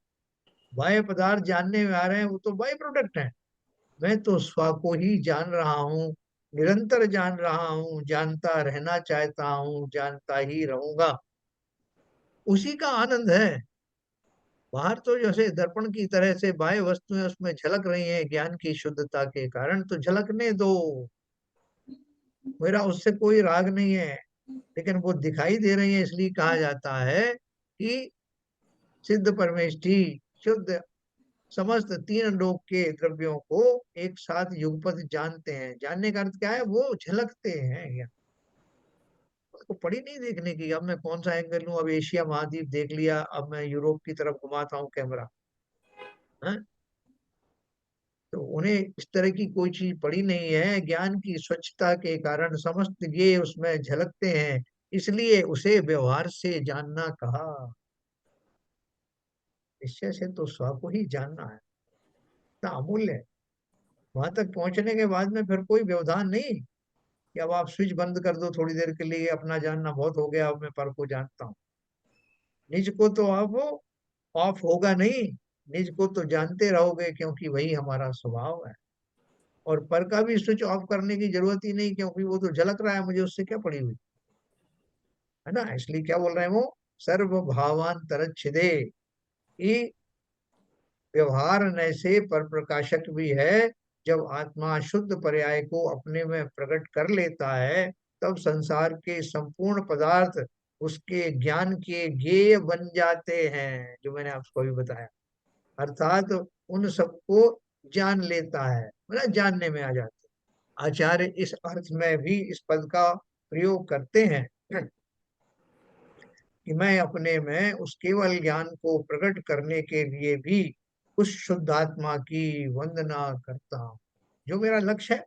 Speaker 1: बाह्य पदार्थ जानने में आ रहे हैं, वो तो बाई प्रोडक्ट है। मैं तो स्व को ही जान रहा हूँ, निरंतर जान रहा हूँ, जानता रहना चाहता हूँ, जानता ही रहूंगा। उसी का आनंद है। बाहर तो जैसे दर्पण की तरह से बाह्य वस्तुएं उसमें झलक रही हैं ज्ञान की शुद्धता के कारण, तो झलकने दो, मेरा उससे कोई राग नहीं है। लेकिन वो दिखाई दे रही है इसलिए कहा जाता है कि सिद्ध परमेष्टि शुद्ध समस्त तीन लोक के द्रव्यों को एक साथ युगपत जानते हैं। जानने का अर्थ क्या है? वो झलकते हैं। उसको पड़ी नहीं देखने की, अब मैं कौन सा एंगल लूं, अब एशिया महाद्वीप देख लिया, अब मैं यूरोप की तरफ घुमाता हूँ कैमरा, है? तो उन्हें इस तरह की कोई चीज पड़ी नहीं है, ज्ञान की स्वच्छता के कारण समस्त ये उसमें झलकते हैं, इसलिए उसे व्यवहार से जानना कहा। निश्चय से तो स्व को ही जानना है, इतना अमूल्य है। वहां तक पहुंचने के बाद में फिर कोई व्यवधान नहीं, कि अब आप स्विच बंद कर दो थोड़ी देर के लिए, अपना जानना बहुत हो गया, अब मैं पर को जानता हूँ। निज को तो अब ऑफ होगा नहीं, निज को तो जानते रहोगे, क्योंकि वही हमारा स्वभाव है। और पर का भी स्विच ऑफ करने की जरूरत ही नहीं, क्योंकि वो तो झलक रहा है, मुझे उससे क्या पड़ी हुई है ना। इसलिए क्या बोल रहे हैं वो, सर्व भावान तरच्छिदे, कि व्यवहार न से पर प्रकाशक भी है। जब आत्मा शुद्ध पर्याय को अपने में प्रकट कर लेता है, तब संसार के संपूर्ण पदार्थ उसके ज्ञान के ज्ञेय बन जाते हैं, जो मैंने आपको अभी बताया। अर्थात उन सबको जान लेता है, मतलब जानने में आ जाता है। आचार्य इस अर्थ में भी इस पद का प्रयोग करते हैं कि मैं अपने में उस केवल ज्ञान को प्रकट करने के लिए भी उस शुद्धात्मा की वंदना करता हूँ। जो मेरा लक्ष्य है,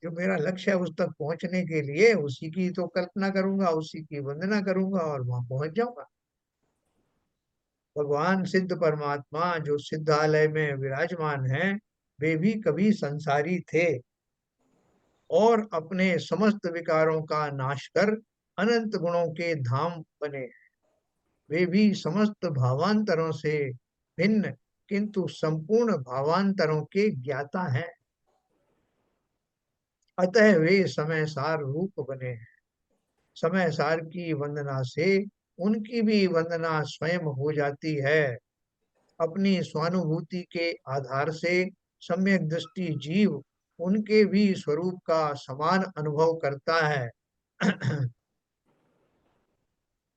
Speaker 1: जो मेरा लक्ष्य है, उस तक पहुंचने के लिए उसी की तो कल्पना करूंगा, उसी की वंदना करूंगा और वहां पहुंच जाऊंगा। भगवान सिद्ध परमात्मा जो सिद्धालय में विराजमान है, वे भी कभी संसारी थे और अपने समस्त विकारों का नाश कर अनंत गुणों के धाम बने। वे भी समस्त भावांतरों से भिन्न, किंतु संपूर्ण भावांतरों के ज्ञाता हैं। अतः वे समय सार रूप बने हैं। समय सार की वंदना से उनकी भी वंदना स्वयं हो जाती है। अपनी स्वानुभूति के आधार से सम्यक दृष्टि जीव उनके भी स्वरूप का समान अनुभव करता है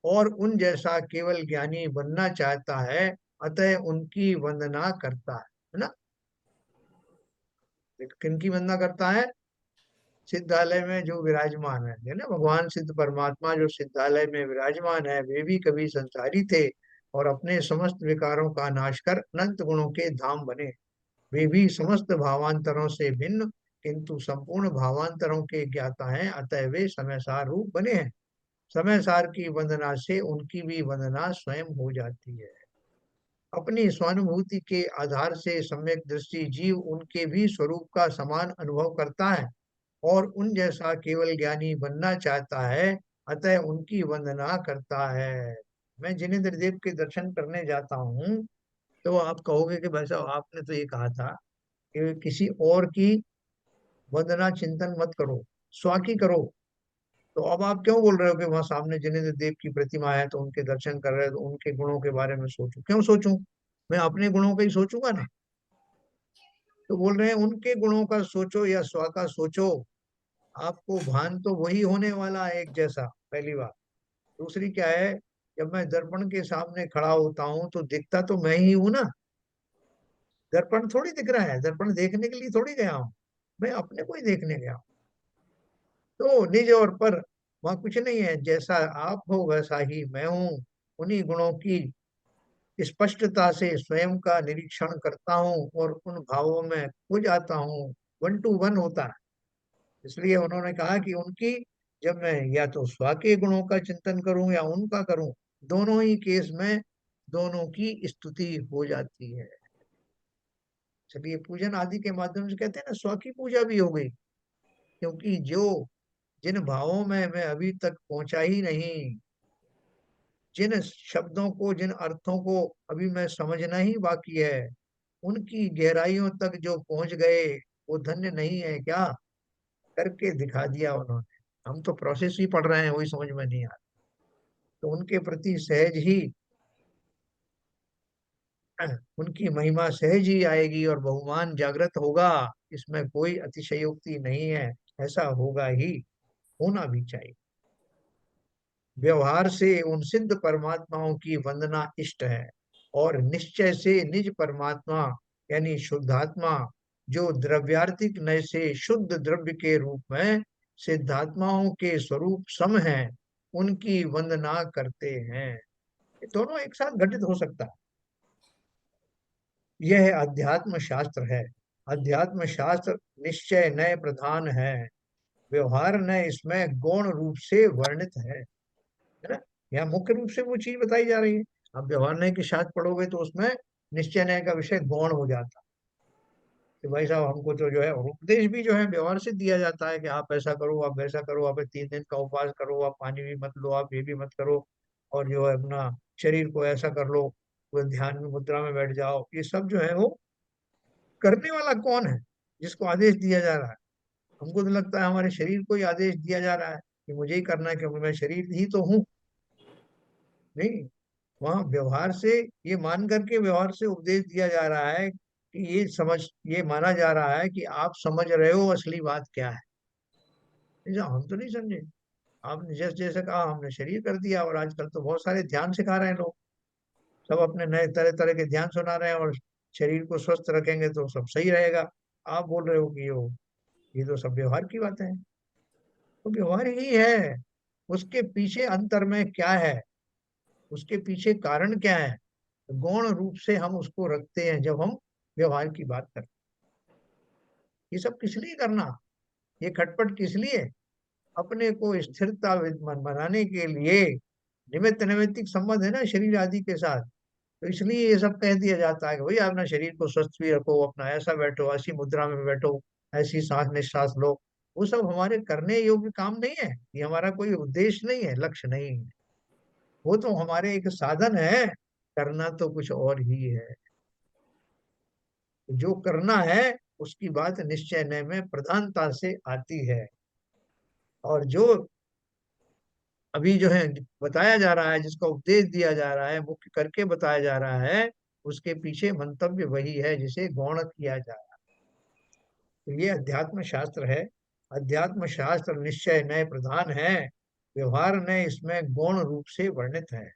Speaker 1: और उन जैसा केवल ज्ञानी बनना चाहता है, अतः उनकी वंदना करता है ना। किनकी वंदना करता है? सिद्धालय में जो विराजमान है ना, भगवान सिद्ध परमात्मा जो सिद्धालय में विराजमान है, वे भी कभी संसारी थे और अपने समस्त विकारों का नाश कर अनंत गुणों के धाम बने। वे भी समस्त भावांतरों से भिन्न, किंतु संपूर्ण भावांतरों के ज्ञाता हैं, अतः वे समय सार रूप बने हैं। समय सार की वंदना से उनकी भी वंदना स्वयं हो जाती है। अपनी स्वानुभूति के आधार से सम्यक दृष्टि जीव उनके भी स्वरूप का समान अनुभव करता है और उन जैसा केवल ज्ञानी बनना चाहता है, अतः उनकी वंदना करता है। मैं जिनेन्द्र देव के दर्शन करने जाता हूँ, तो आप कहोगे कि भाई साहब आपने तो ये कहा था कि किसी और की वंदना चिंतन मत करो, स्वा की करो। तो अब आप क्यों बोल रहे हो कि वहां सामने जिनेन्द्र देव की प्रतिमा है तो उनके दर्शन कर रहे हो, तो उनके गुणों के बारे में सोचूं? क्यों सोचूं? मैं अपने गुणों का ही सोचूंगा ना। तो बोल रहे हैं उनके गुणों का सोचो या स्वा का सोचो, आपको भान तो वही होने वाला है एक जैसा, पहली बात। दूसरी क्या है, जब मैं दर्पण के सामने खड़ा होता हूँ तो दिखता तो मैं ही हूं ना। दर्पण थोड़ी दिख रहा है, दर्पण देखने के लिए थोड़ी गया हूँ, मैं अपने को ही देखने गया हूँ। तो निज और पर वहां कुछ नहीं है, जैसा आप हो वैसा ही मैं हूँ। उन्हीं गुणों की स्पष्टता से स्वयं का निरीक्षण करता हूँ और उन भावों में खो जाता हूँ। वन टू वन होता है। इसलिए उन्होंने कहा कि उनकी, जब मैं या तो स्व के गुणों का चिंतन करूं या उनका करूं, दोनों ही केस में दोनों की स्तुति हो जाती है। चलिए, पूजन आदि के माध्यम से कहते हैं ना, स्व की पूजा भी हो गई, क्योंकि जो जिन भावों में मैं अभी तक पहुंचा ही नहीं, जिन शब्दों को, जिन अर्थों को अभी मैं समझना ही बाकी है, उनकी गहराइयों तक जो पहुंच गए, वो धन्य नहीं है क्या? करके दिखा दिया उन्होंने। हम तो प्रोसेस ही पढ़ रहे हैं, वही समझ में नहीं आ रहा। तो उनके प्रति सहज ही उनकी महिमा सहज ही आएगी और बहुमान जागृत होगा। इसमें कोई अतिशयोक्ति नहीं है, ऐसा होगा ही, होना भी चाहिए। व्यवहार से उन सिद्ध परमात्माओं की वंदना इष्ट है और निश्चय से निज परमात्मा यानी शुद्धात्मा, जो द्रव्यार्थिक नय से शुद्ध द्रव्य के रूप में सिद्धात्माओं के स्वरूप सम है, उनकी वंदना करते हैं। ये दोनों एक साथ घटित हो सकता है। यह अध्यात्म शास्त्र है। अध्यात्म शास्त्र निश्चय नय प्रधान है, व्यवहार नय इसमें गौण रूप से वर्णित है ना। यहाँ मुख्य रूप से वो चीज बताई जा रही है। अब व्यवहार न्याय के शास्त्र पढ़ोगे तो उसमें निश्चय न्याय का विषय गौण हो जाता कि भाई साहब हमको तो जो है, और उपदेश भी जो है व्यवहार से दिया जाता है कि आप ऐसा करो, आप वैसा करो, आप 3 दिन का उपवास करो, आप पानी भी मत लो, आप ये भी मत करो, और जो है अपना शरीर को ऐसा कर लो, वो ध्यान में मुद्रा में बैठ जाओ। ये सब जो है वो करने वाला कौन है, जिसको आदेश दिया जा रहा है? हमको तो लगता है हमारे शरीर को ही आदेश दिया जा रहा है कि मुझे ही करना है, क्योंकि मैं शरीर ही तो हूँ। नहीं, वहाँ व्यवहार से, ये मान करके व्यवहार से उपदेश दिया जा रहा है कि ये माना जा रहा है कि आप समझ रहे हो असली बात क्या है। ऐसा हम तो नहीं समझे। आपने जैसे जैसे कहा हमने शरीर कर दिया, और आजकल तो बहुत सारे ध्यान सिखा रहे हैं लोग, सब अपने नए तरह तरह के ध्यान सुना रहे हैं, और शरीर को स्वस्थ रखेंगे तो सब सही रहेगा। आप बोल रहे हो कि ये तो सब व्यवहार की बातें हैं। तो व्यवहार ही है, उसके पीछे अंतर में क्या है, उसके पीछे कारण क्या है, गौण रूप से हम उसको रखते हैं जब हम व्यवहार की बात करते हैं। ये सब किस लिए करना, ये खटपट किस लिए? अपने को स्थिरता बनाने के लिए। निमित्त नैमित्तिक संबंध है ना शरीर आदि के साथ, तो इसलिए ये सब कह दिया जाता है कि भाई अपना शरीर को स्वस्थ भी रखो, अपना ऐसा बैठो, ऐसी मुद्रा में बैठो, ऐसी सांस निश्वास लो। वो सब हमारे करने योग्य काम नहीं है, ये हमारा कोई उद्देश्य नहीं है, लक्ष्य नहीं है। वो तो हमारे एक साधन है, करना तो कुछ और ही है। जो करना है उसकी बात निश्चय नय में प्रधानता से आती है। और जो अभी जो है बताया जा रहा है, जिसका उपदेश दिया जा रहा है, मुख्य करके बताया जा रहा है, उसके पीछे मंतव्य वही है जिसे गौण किया जा रहा है। तो ये अध्यात्म शास्त्र है। अध्यात्म शास्त्र निश्चय नय प्रधान है, व्यवहार नय इसमें गौण रूप से वर्णित है।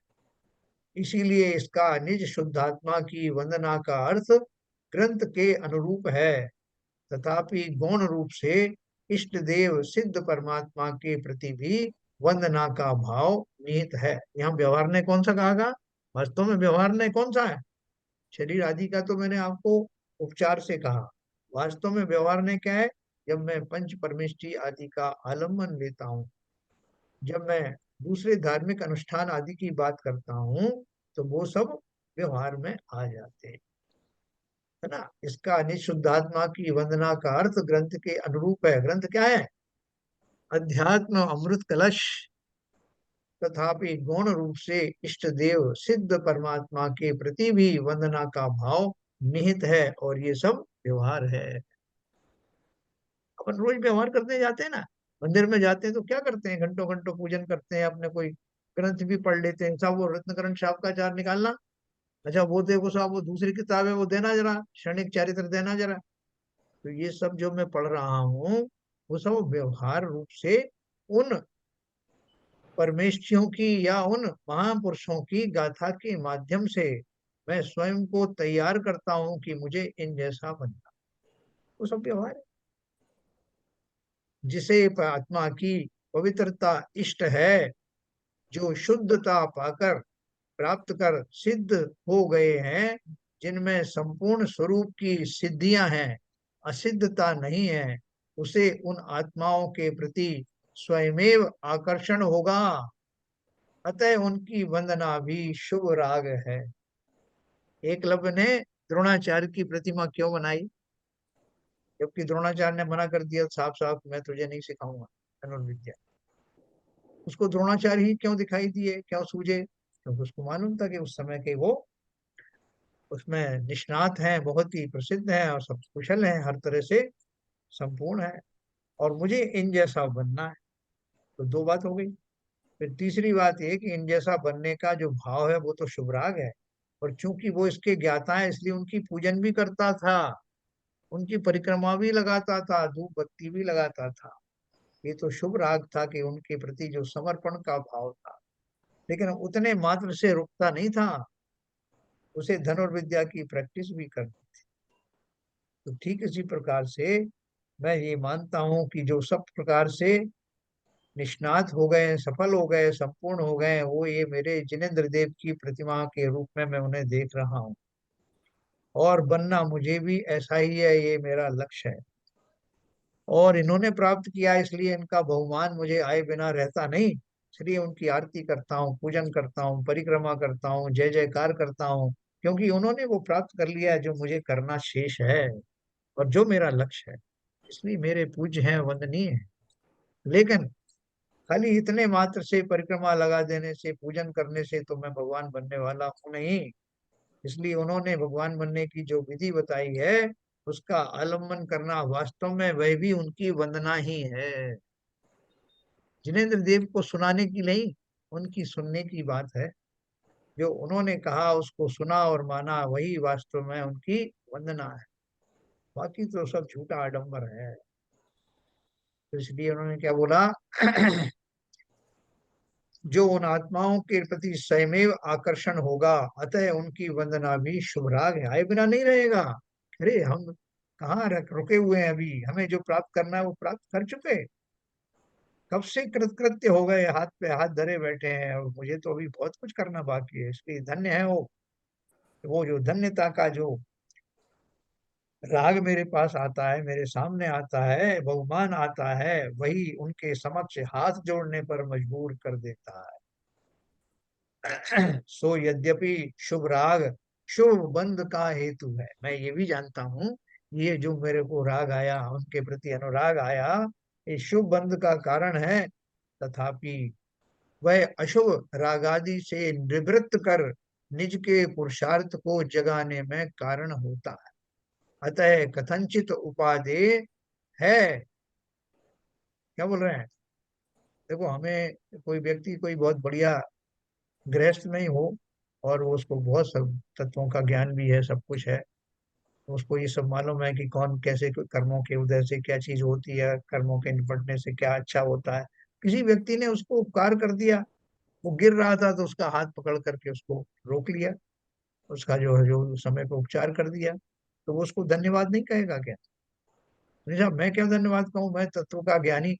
Speaker 1: इसीलिए इसका निज शुद्धात्मा की वंदना का अर्थ ग्रंथ के अनुरूप है, तथापि गौण रूप से इष्ट देव सिद्ध परमात्मा के प्रति भी वंदना का भाव निहित है। यहाँ व्यवहार ने कौन सा कहा? वास्तव में व्यवहार ने कौन सा है? शरीर आदि का तो मैंने आपको उपचार से कहा। वास्तव में व्यवहार ने क्या है? जब मैं पंच परमेष्टि आदि का आलम्बन लेता हूँ, जब मैं दूसरे धार्मिक अनुष्ठान आदि की बात करता हूँ, तो वो सब व्यवहार में आ जाते हैं, है ना। इसका निशुद्धात्मा की वंदना का अर्थ ग्रंथ के अनुरूप है। ग्रंथ क्या है? अध्यात्म अमृत कलश। तथापि गौण रूप से इष्ट देव सिद्ध परमात्मा के प्रति भी वंदना का भाव निहित है, और ये सब व्यवहार है। अपन रोज व्यवहार करने जाते हैं ना, मंदिर में जाते हैं तो क्या करते हैं? घंटों घंटों पूजन करते हैं, अपने कोई ग्रंथ भी पढ़ लेते हैं। साहब वो रत्नकरण शापकाचार निकालना, अच्छा वो देखो साहब, वो दूसरी किताब है वो देना जरा, क्षणिक चरित्र देना जरा। तो ये सब जो मैं पढ़ रहा हूँ, वो सब व्यवहार रूप से उन परमेष्ठियों की या उन महापुरुषों की गाथा के माध्यम से मैं स्वयं को तैयार करता हूँ कि मुझे इन जैसा बनना। वो सब व्यवहार है। जिसे आत्मा की पवित्रता इष्ट है, जो शुद्धता पाकर प्राप्त कर सिद्ध हो गए हैं, जिनमें संपूर्ण स्वरूप की सिद्धियां हैं, असिद्धता नहीं है, उसे उन आत्माओं के प्रति स्वयमेव आकर्षण होगा। अतः उनकी वंदना भी शुभ राग है। एकलव्य ने द्रोणाचार्य की प्रतिमा क्यों बनाई, जबकि द्रोणाचार्य ने मना कर दिया साफ साफ, मैं तुझे नहीं सिखाऊंगा धनुर्विद्या। उसको द्रोणाचार्य ही क्यों दिखाई दिए, क्यों सूझे? क्योंकि उसको मालूम था कि उस समय के वो उसमें निष्णात हैं, बहुत ही प्रसिद्ध हैं, और सब कुशल हैं, हर तरह से संपूर्ण है, और मुझे इन जैसा बनना है। तो दो बात हो गई। फिर तीसरी बात ये कि इन जैसा बनने का जो भाव है वो तो शुभ राग है, और चूंकि वो इसके ज्ञाता है इसलिए उनकी पूजन भी करता था, उनकी परिक्रमा भी लगाता था, धूप बत्ती भी लगाता था। ये तो शुभ राग था कि उनके प्रति जो समर्पण का भाव था। लेकिन उतने मात्र से रुकता नहीं था, उसे धनुर्विद्या की प्रैक्टिस भी करनी। तो ठीक इसी प्रकार से मैं ये मानता हूं कि जो सब प्रकार से निष्णात हो गए, सफल हो गए, संपूर्ण हो गए, वो ये मेरे जिनेन्द्र देव की प्रतिमा के रूप में मैं उन्हें देख रहा हूँ, और बनना मुझे भी ऐसा ही है, ये मेरा लक्ष्य है। और इन्होंने प्राप्त किया, इसलिए इनका बहुमान मुझे आए बिना रहता नहीं। इसलिए उनकी आरती करता हूँ, पूजन करता हूँ, परिक्रमा करता हूँ, जय जयकार करता हूँ, क्योंकि उन्होंने वो प्राप्त कर लिया है जो मुझे करना शेष है। और जो मेरा लक्ष्य है, इसलिए मेरे पूज्य हैं, वंदनीय है। लेकिन खाली इतने मात्र से, परिक्रमा लगा देने से, पूजन करने से तो मैं भगवान बनने वाला हूं नहीं। इसलिए उन्होंने भगवान बनने की जो विधि बताई है, उसका अवलंबन करना वास्तव में वह भी उनकी वंदना ही है। जिनेन्द्र देव को सुनाने की नहीं, उनकी सुनने की बात है। जो उन्होंने कहा उसको सुना और माना, वही वास्तव में उनकी वंदना है। बाकी तो सब झूठा आडंबर है। तो इसलिए उन्होंने क्या बोला जो उन आत्माओं के प्रति स्वयमेव आकर्षण होगा, अतः उनकी वंदना भी शुभ राग है, आए बिना नहीं रहेगा। अरे हम कहाँ रुके हुए हैं? अभी हमें जो प्राप्त करना है वो प्राप्त कर चुके। कब से कृतकृत्य हो गए, हाथ पे हाथ धरे बैठे हैं, और मुझे तो अभी बहुत कुछ करना बाकी है। इसलिए धन्य है वो जो धन्यता का जो राग मेरे पास आता है, मेरे सामने आता है, बहुमान आता है, वही उनके समक्ष हाथ जोड़ने पर मजबूर कर देता है। सो यद्यपि शुभ राग शुभ बंध का हेतु है, मैं ये भी जानता हूँ, ये जो मेरे को राग आया, उनके प्रति अनुराग आया, ये शुभ बंध का कारण है। तथापि वह अशुभ रागादि से निवृत्त कर निज के पुरुषार्थ को जगाने में कारण होता है। अतः कथनचित उपादेय है। क्या बोल रहे हैं? देखो, हमें कोई व्यक्ति कोई बहुत बढ़िया गृहस्थ नहीं हो, और वो उसको बहुत सब तत्वों का ज्ञान भी है, सब कुछ है, तो उसको ये सब मालूम है कि कौन कैसे कर्मों के उदय से क्या चीज होती है, कर्मों के निपटने से क्या अच्छा होता है। किसी व्यक्ति ने उसको उपकार कर दिया, वो गिर रहा था तो उसका हाथ पकड़ करके उसको रोक लिया, उसका जो समय पर उपचार कर दिया, तो वो उसको धन्यवाद नहीं कहेगा क्या? नहीं साहब, मैं क्या धन्यवाद कहूँ? मैं तत्व का ज्ञानी,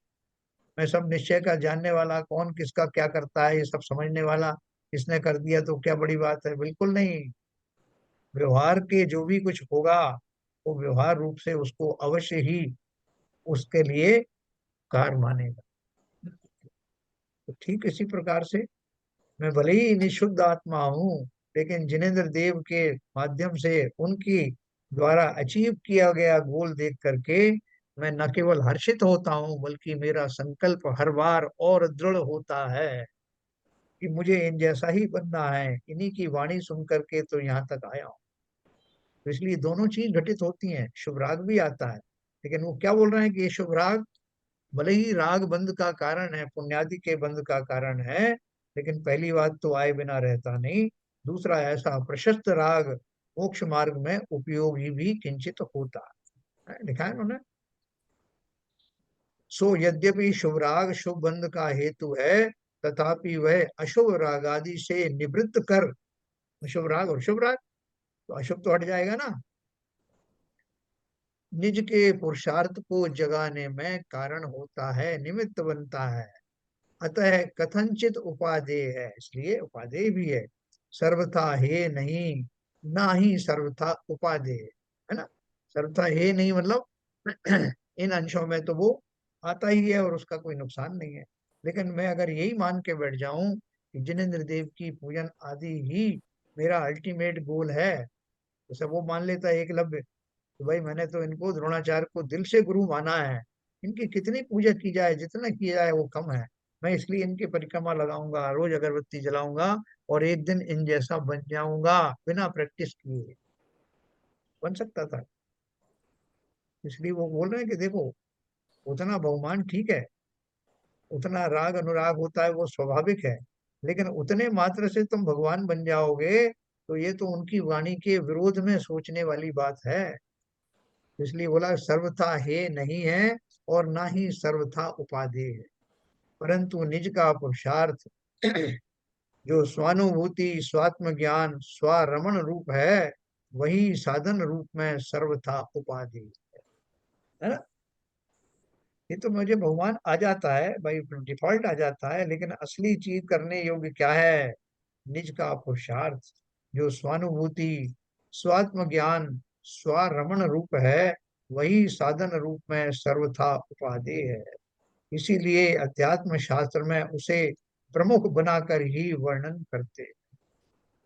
Speaker 1: मैं सब निश्चय का जानने वाला, कौन किसका क्या करता है ये सब समझने वाला, किसने कर दिया तो क्या बड़ी बात है? बिल्कुल नहीं। व्यवहार के जो भी कुछ होगा, वो व्यवहार रूप से उसको अवश्य ही उसके लिए कार मानेगा। तो ठीक इसी प्रकार से मैं भले ही निशुद्ध आत्मा हूँ, लेकिन जिनेन्द्र देव के माध्यम से उनकी द्वारा अचीव किया गया गोल देख करके मैं न केवल हर्षित होता हूँ, बल्कि मेरा संकल्प हर बार और दृढ़ होता है कि मुझे इन जैसा ही बनना है। इन्हीं की वाणी सुन करके तो यहाँ तक आया हूँ। तो इसलिए दोनों चीज घटित होती हैं, शुभ राग भी आता है। लेकिन वो क्या बोल रहे हैं कि ये शुभ राग भले ही राग बंध का कारण है, पुण्यादि के बंध का कारण है, लेकिन पहली बात तो आए बिना रहता नहीं। दूसरा, ऐसा प्रशस्त राग मोक्ष मार्ग में उपयोगी भी किंचित होता है, लिखा है उन्होंने। सो यद्यपि शुभ राग शुभ बंध का हेतु है, तथापि वह अशुभ राग आदि से निवृत्त कर, अशुभ राग और शुभ राग, तो अशुभ तो हट जाएगा ना, निज के पुरुषार्थ को जगाने में कारण होता है, निमित्त बनता है। अतः कथनचित उपादेय है, इसलिए उपादेय भी है। सर्वथा हे नहीं, ना ही सर्वथा उपादेय, है ना। सर्वथा हे नहीं मतलब इन अंशों में तो वो आता ही है और उसका कोई नुकसान नहीं है। लेकिन मैं अगर यही मान के बैठ जाऊं कि जिनेन्द्र देव की पूजन आदि ही मेरा अल्टीमेट गोल है, जैसे वो मान लेता है एकलव्य, तो भाई मैंने तो इनको द्रोणाचार्य को दिल से गुरु माना है, इनकी कितनी पूजा की जाए, जितना किया जाए वो कम है। मैं इसलिए इनकी परिक्रमा लगाऊंगा, रोज अगरबत्ती जलाऊंगा, और एक दिन इन जैसा बन जाऊंगा, बिना प्रैक्टिस किए। बन सकता था। इसलिए वो बोल रहे हैं कि देखो, उतना बहुमान ठीक है, उतना राग अनुराग होता है वो स्वाभाविक है, लेकिन उतने मात्र से तुम भगवान बन जाओगे, तो ये तो उनकी वाणी के विरोध में सोचने वाली बात है। इसलिए बोला सर्वथा हे नहीं है, और ना ही सर्वथा उपादेय है, परंतु निज का पुरुषार्थ जो स्वानुभूति स्वात्म ज्ञान स्वरमण रूप है, वही साधन रूप में सर्वथा उपादेय है ना। ये तो मुझे भगवान आ जाता है भाई, डिफॉल्ट आ जाता है, लेकिन असली चीज करने योग्य क्या है? निज का पुरुषार्थ जो स्वानुभूति स्वात्म ज्ञान स्वरमण रूप है, वही साधन रूप में सर्वथा उपादेय है। इसीलिए अध्यात्म शास्त्र में उसे प्रमुख बनाकर ही वर्णन करते हैं।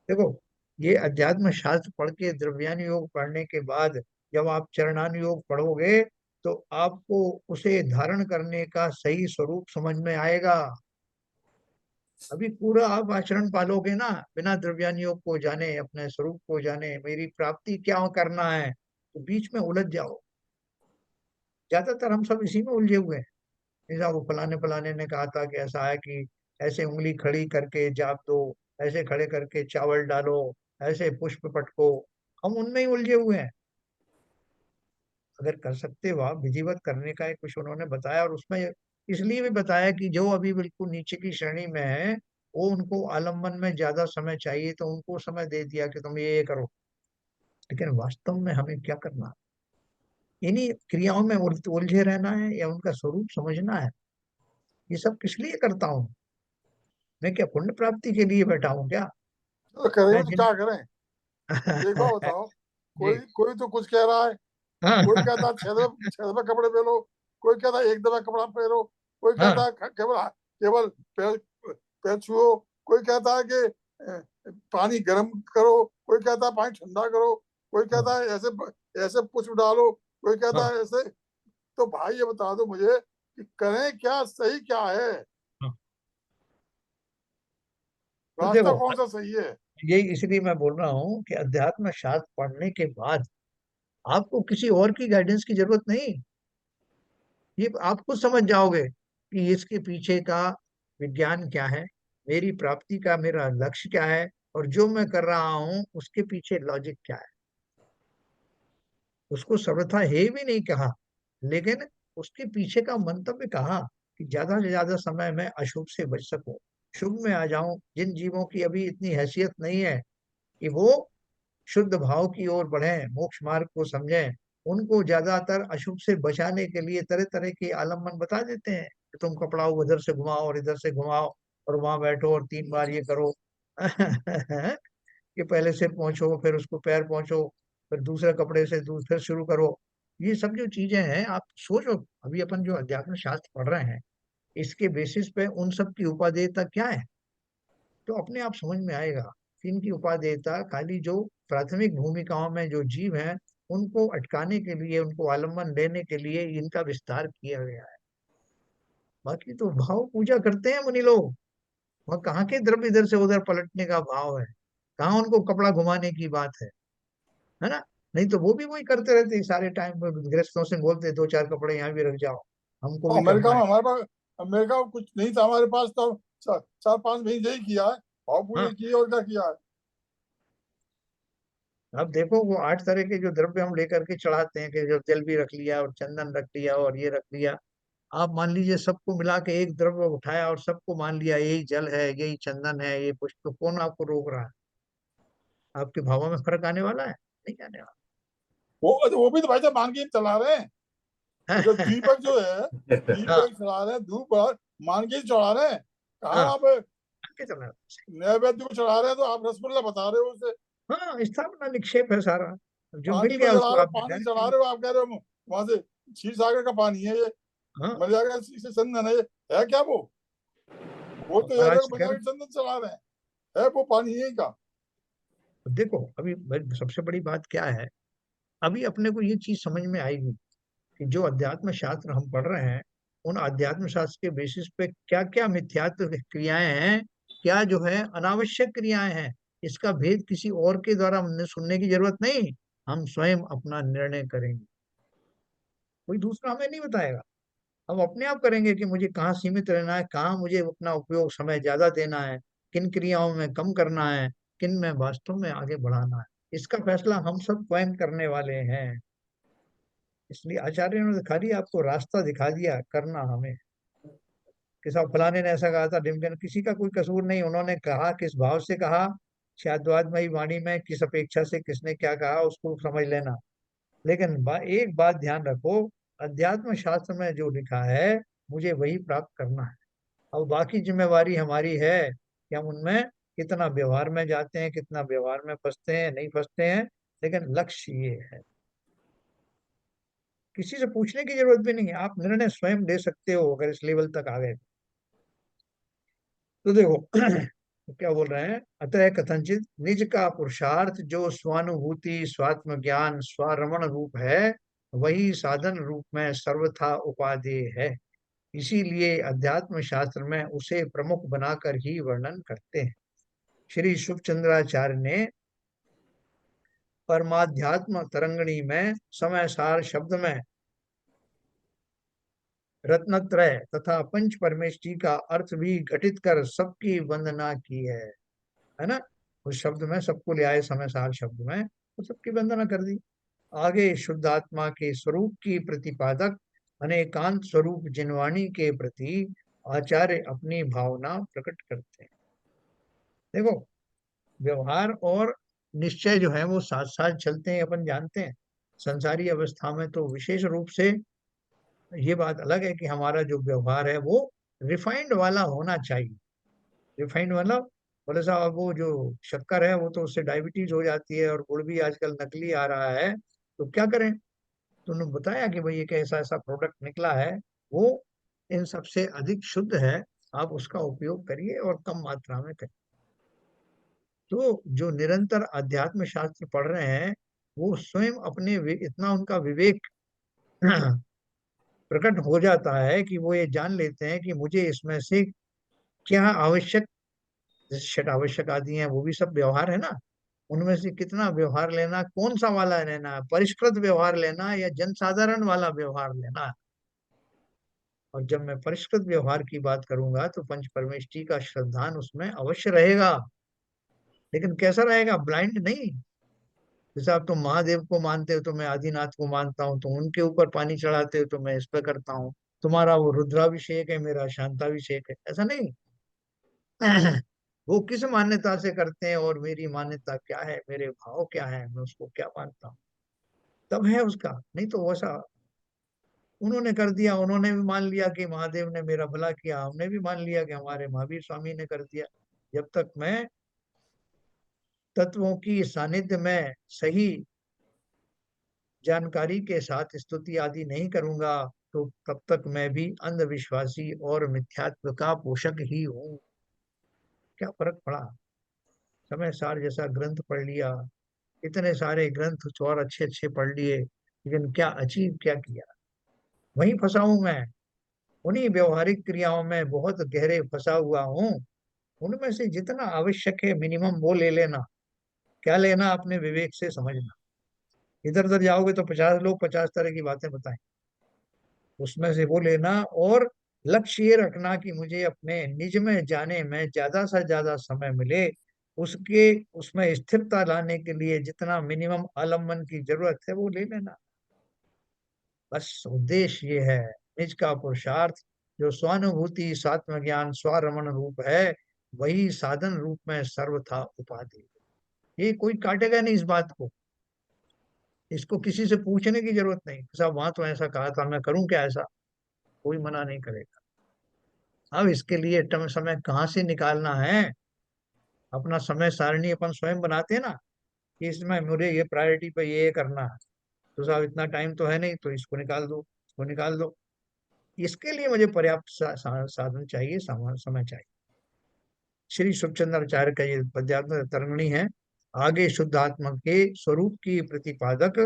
Speaker 1: देखो, ये अध्यात्म शास्त्र पढ़ के, द्रव्यान योग पढ़ने के बाद जब आप चरणानुयोग पढ़ोगे तो आपको उसे धारण करने का सही स्वरूप समझ में आएगा। अभी पूरा आप आचरण पालोगे ना, बिना द्रव्यानुयोग को जाने, अपने स्वरूप को जाने, मेरी प्राप्ति क्या करना है, तो बीच में उलझ जाओ। ज्यादातर हम सब इसी में उलझे हुए हैं। जैसा वो फलाने फलाने ने कहा था कि ऐसा है कि ऐसे उंगली खड़ी करके जाप दो, ऐसे खड़े करके चावल डालो, ऐसे पुष्प पटको, हम उनमें ही उलझे हुए हैं। अगर कर सकते हो आप, विधिवत करने का एक कुछ उन्होंने बताया, और उसमें इसलिए भी बताया कि जो अभी बिल्कुल नीचे की श्रेणी में है, वो उनको आलम्बन में ज्यादा समय चाहिए, तो उनको समय दे दिया कि तुम ये करो। लेकिन वास्तव में हमें क्या करना है? इन्हीं क्रियाओं में उलझे रहना है या उनका स्वरूप समझना है? ये सब किस लिए करता हूँ? मैं क्या पुण्य प्राप्ति के लिए बैठा हूँ क्या?
Speaker 2: तो करेंगे
Speaker 1: मैं
Speaker 2: तो
Speaker 1: जिन
Speaker 2: क्या करें? एक बात बताओ, कोई
Speaker 1: जी।
Speaker 2: कोई तो कुछ कह रहा है,
Speaker 1: हाँ
Speaker 2: कोई कहता है 6 दफे कपड़े पहनो, कोई कहता है 1 दफा कपड़ा पहनो, कोई
Speaker 1: हाँ
Speaker 2: कहता है केवल केवल पैर पैर छुओ, कोई कहता है कि पानी गर्म करो, कोई कहता है पानी ठंडा करो, कोई
Speaker 1: हाँ
Speaker 2: कहता है ऐसे ऐसे पुष्प डालो, कोई कहता
Speaker 1: हाँ
Speaker 2: है ऐसे। तो भाई ये बता दो मुझे कि करें क्या, सही क्या है,
Speaker 1: हाँ। तो
Speaker 2: रास्ता
Speaker 1: देखो,
Speaker 2: कौन सा सही है?
Speaker 1: यही इसलिए मैं बोल रहा हूँ कि अध्यात्म शास्त्र पढ़ने के बाद आपको किसी और की गाइडेंस की जरूरत नहीं। ये आप खुद समझ जाओगे कि इसके पीछे का विज्ञान क्या है, मेरी प्राप्ति का मेरा लक्ष्य क्या है, और जो मैं कर रहा हूँ उसके पीछे लॉजिक क्या है। उसको सर्वथा हे भी नहीं कहा, लेकिन उसके पीछे का मंतव्य कहा कि ज्यादा से ज्यादा समय में अशुभ से बच सकूं, शुभ में आ जाऊं। जिन जीवों की अभी इतनी हैसियत नहीं है कि वो शुद्ध भाव की ओर बढ़ें, मोक्ष मार्ग को समझें, उनको ज्यादातर अशुभ से बचाने के लिए तरह तरह के आलम्बन बता देते हैं कि तुम कपड़ा उधर से घुमाओ और इधर से घुमाओ, और वहां बैठो और 3 बार ये करो। कि पहले सिर पहुंचो, फिर उसको पैर पहुंचो, फिर दूसरे कपड़े से फिर शुरू करो। ये सब जो चीजें हैं, आप सोचो, अभी अपन जो अध्यात्म शास्त्र पढ़ रहे हैं, इसके बेसिस पे उन सब की उपादेयता क्या है, तो अपने आप समझ में आएगा कि इनकी उपादेयता खाली जो प्राथमिक भूमिकाओं में जो जीव हैं, उनको अटकाने के लिए, उनको आलम्बन देने के लिए इनका विस्तार किया गया है। बाकी तो भाव पूजा करते हैं मुनि लोग, वह कहाँ के द्रव्य इधर से उधर पलटने का भाव है, कहाँ उनको कपड़ा घुमाने की बात है ना? नहीं तो वो भी वही करते रहते हैं सारे टाइम में, गृहस्थों से बोलते 2-4 कपड़े यहाँ भी रख जाओ, हमको
Speaker 2: और
Speaker 1: भी
Speaker 2: अमेरिका
Speaker 1: करना
Speaker 2: में
Speaker 1: है।
Speaker 2: हमारे पास, अमेरिका में कुछ नहीं था हमारे पास, तो 4-5 महीने यही किया है, भाव पूजा
Speaker 1: हाँ,
Speaker 2: की है, और क्या किया है।
Speaker 1: अब देखो वो 8 तरह के जो द्रव्य हम लेकर के चढ़ाते हैं, कि जो तेल भी रख लिया और चंदन रख लिया और ये रख लिया, आप मान लीजिए सबको मिला के एक द्रव्य उठाया और सबको मान लिया यही जल है, यही चंदन है, ये पुष्प, तो कौन आपको रोक रहा है? आपके भावों में फर्क आने वाला है? नहीं आने
Speaker 2: वो भी तो भाई साहब मान के चला रहे हैं। वो जो
Speaker 1: वाला।
Speaker 2: दीपक जो है,
Speaker 1: हाँ,
Speaker 2: दीपक चढ़ा रहे हैं, धूप पर मान के ही चढ़ा रहे हैं। कहा
Speaker 1: हाँ,
Speaker 2: आप
Speaker 1: आगे चलना है।
Speaker 2: नैवेद्य को चढ़ा रहे हैं तो आप रसगुल्ला बता रहे हो उसे,
Speaker 1: हाँ, स्थापना निक्षेप है सारा, जो मिल
Speaker 2: पानी को
Speaker 1: गया
Speaker 2: चढ़ा
Speaker 1: उसको
Speaker 2: रहे हो,
Speaker 1: आप
Speaker 2: पानी
Speaker 1: विचार
Speaker 2: चढ़ा
Speaker 1: कीजिए।
Speaker 2: रहे हो, आप कह रहे हो वहां से क्षीर सागर का पानी है ये,
Speaker 1: हाँ,
Speaker 2: मर जाएगा इसे चंदन है ये, है क्या वो
Speaker 1: और
Speaker 2: तो ये
Speaker 1: महाराज
Speaker 2: लोग
Speaker 1: कह
Speaker 2: बजा
Speaker 1: रहे
Speaker 2: के चंदन चढ़ा रहे हैं, है वो पानी यही का।
Speaker 1: देखो, अभी भाई सबसे बड़ी बात क्या है, अभी अपने को ये चीज समझ में आएगी कि जो अध्यात्म शास्त्र हम पढ़ रहे हैं, उन अध्यात्म शास्त्र के बेसिस पे क्या क्या मिथ्यात्व क्रियाएं हैं, क्या जो है अनावश्यक क्रियाएं हैं, इसका भेद किसी और के द्वारा हमने सुनने की जरूरत नहीं, हम स्वयं अपना निर्णय करेंगे। कोई दूसरा हमें नहीं बताएगा, हम अपने आप करेंगे कि मुझे कहाँ सीमित रहना है, कहाँ मुझे अपना उपयोग समय ज्यादा देना है, किन क्रियाओं में कम करना है, किन में वास्तव में आगे बढ़ाना है। इसका फैसला हम सब स्वयं करने वाले हैं। इसलिए आचार्य ने खाली आपको रास्ता दिखा दिया, करना हमें। कि साहब फलाने ने ऐसा कहा था, ढिमके किसी का कोई कसूर नहीं, उन्होंने कहा किस भाव से कहा, शायदवादमयी वाणी में किस अपेक्षा से किसने क्या कहा उसको समझ लेना। लेकिन एक बात ध्यान रखो, अध्यात्म शास्त्र में जो लिखा है, मुझे वही प्राप्त करना है। अब बाकी जिम्मेवारी हमारी है कि हम उनमें कितना व्यवहार में जाते हैं, कितना व्यवहार में फंसते हैं, नहीं फंसते हैं। लेकिन लक्ष्य ये है, किसी से पूछने की जरूरत भी नहीं है, आप निर्णय स्वयं ले सकते हो अगर इस लेवल तक आ गए तो। देखो, तो क्या बोल रहे हैं, अतः कथनचित निज का पुरुषार्थ जो स्वानुभूति स्वात्म ज्ञान स्वरमण रूप है, वही साधन रूप में सर्वथा उपादेय है। इसीलिए अध्यात्म शास्त्र में उसे प्रमुख बनाकर ही वर्णन करते हैं। श्री शुभचंद्राचार्य ने परमाध्यात्म तरंगिणी में समय सार शब्द में रत्नत्रय तथा पंच परमेष्टि का अर्थ भी घटित कर सबकी वंदना की है ना। उस शब्द में सबको ले आए, समय सार शब्द में तो सबकी वंदना कर दी। आगे शुद्धात्मा के स्वरूप की प्रतिपादक अनेकांत स्वरूप जिनवाणी के प्रति आचार्य अपनी भावना प्रकट करते हैं। देखो, व्यवहार और निश्चय जो है वो साथ साथ चलते हैं, अपन जानते हैं। संसारी अवस्था में तो विशेष रूप से ये बात अलग है कि हमारा जो व्यवहार है वो रिफाइंड वाला होना चाहिए। रिफाइंड वाला, बोले साहब वो जो शक्कर है वो तो उससे डायबिटीज हो जाती है, और गुड़ भी आजकल नकली आ रहा है, तो क्या करें। तो उन्होंने बताया कि भाई एक ऐसा ऐसा प्रोडक्ट निकला है, वो इन सबसे अधिक शुद्ध है, आप उसका उपयोग करिए और कम मात्रा में करिए। तो जो निरंतर अध्यात्म शास्त्र पढ़ रहे हैं, वो स्वयं अपने इतना उनका विवेक प्रकट हो जाता है कि वो ये जान लेते हैं कि मुझे इसमें से क्या आवश्यक, जैसे षट आवश्यक आदि हैं वो भी सब व्यवहार है ना, उनमें से कितना व्यवहार लेना, कौन सा वाला लेना, परिष्कृत व्यवहार लेना या जनसाधारण वाला व्यवहार लेना। और जब मैं परिष्कृत व्यवहार की बात करूंगा तो पंच परमेष्टि का श्रद्धान उसमें अवश्य रहेगा, लेकिन कैसा रहेगा, ब्लाइंड नहीं। जैसे आप तो महादेव को मानते हो तो मैं आदिनाथ को मानता हूँ, तो उनके ऊपर पानी चढ़ाते हो तो मैं इस पे करता हूँ। तुम्हारा वो रुद्राभिषेक है, मेरा शांताभिषेक है, ऐसा नहीं। वो किस मान्यता से करते हैं और मेरी मान्यता क्या है, मेरे भाव क्या है, मैं उसको क्या मानता हूँ, तब है उसका। नहीं तो वैसा उन्होंने कर दिया, उन्होंने भी मान लिया कि महादेव ने मेरा भला किया, हमने भी मान लिया कि हमारे महावीर स्वामी ने कर दिया। जब तक मैं तत्वों की सानिध्य में सही जानकारी के साथ स्तुति आदि नहीं करूंगा, तो तब तक मैं भी अंधविश्वासी और मिथ्यात्व का पोषक ही हूँ। क्या फर्क पड़ा, समय सार जैसा ग्रंथ पढ़ लिया, इतने सारे ग्रंथ और अच्छे अच्छे पढ़ लिए, लेकिन क्या अचीव क्या किया। वहीं फंसा हूं मैं, उन्हीं व्यवहारिक क्रियाओं में बहुत गहरे फंसा हुआ हूँ। उनमें से जितना आवश्यक है मिनिमम वो ले लेना, क्या लेना अपने विवेक से समझना। इधर उधर जाओगे तो 50 लोग 50 तरह की बातें बताएं, उसमें से वो लेना। और लक्ष्य ये रखना कि मुझे अपने निज में जाने में ज्यादा से ज्यादा समय मिले, उसके उसमें स्थिरता लाने के लिए जितना मिनिमम आलम्बन की जरूरत है वो ले लेना। बस उद्देश्य ये है, निज का पुरुषार्थ जो स्वानुभूति स्वात्म ज्ञान स्वरमण रूप है, वही साधन रूप में सर्वथा उपाधि। ये कोई काटेगा नहीं इस बात को, इसको किसी से पूछने की जरूरत नहीं, साहब वहां तो ऐसा कहा था, मैं करूं क्या ऐसा, कोई मना नहीं करेगा। अब इसके लिए समय कहाँ से निकालना है, अपना समय सारणी अपन स्वयं बनाते हैं ना, कि इसमें मुझे ये प्रायोरिटी पे ये करना है, तो साहब इतना टाइम तो है नहीं, तो इसको निकाल दो, इसको निकाल दो। इसके लिए मुझे पर्याप्त साधन चाहिए, समय चाहिए। श्री सुखचंद्राचार्य का ये पद्यात्मक तरंगिणी है। आगे शुद्धात्मा के स्वरूप की प्रतिपादक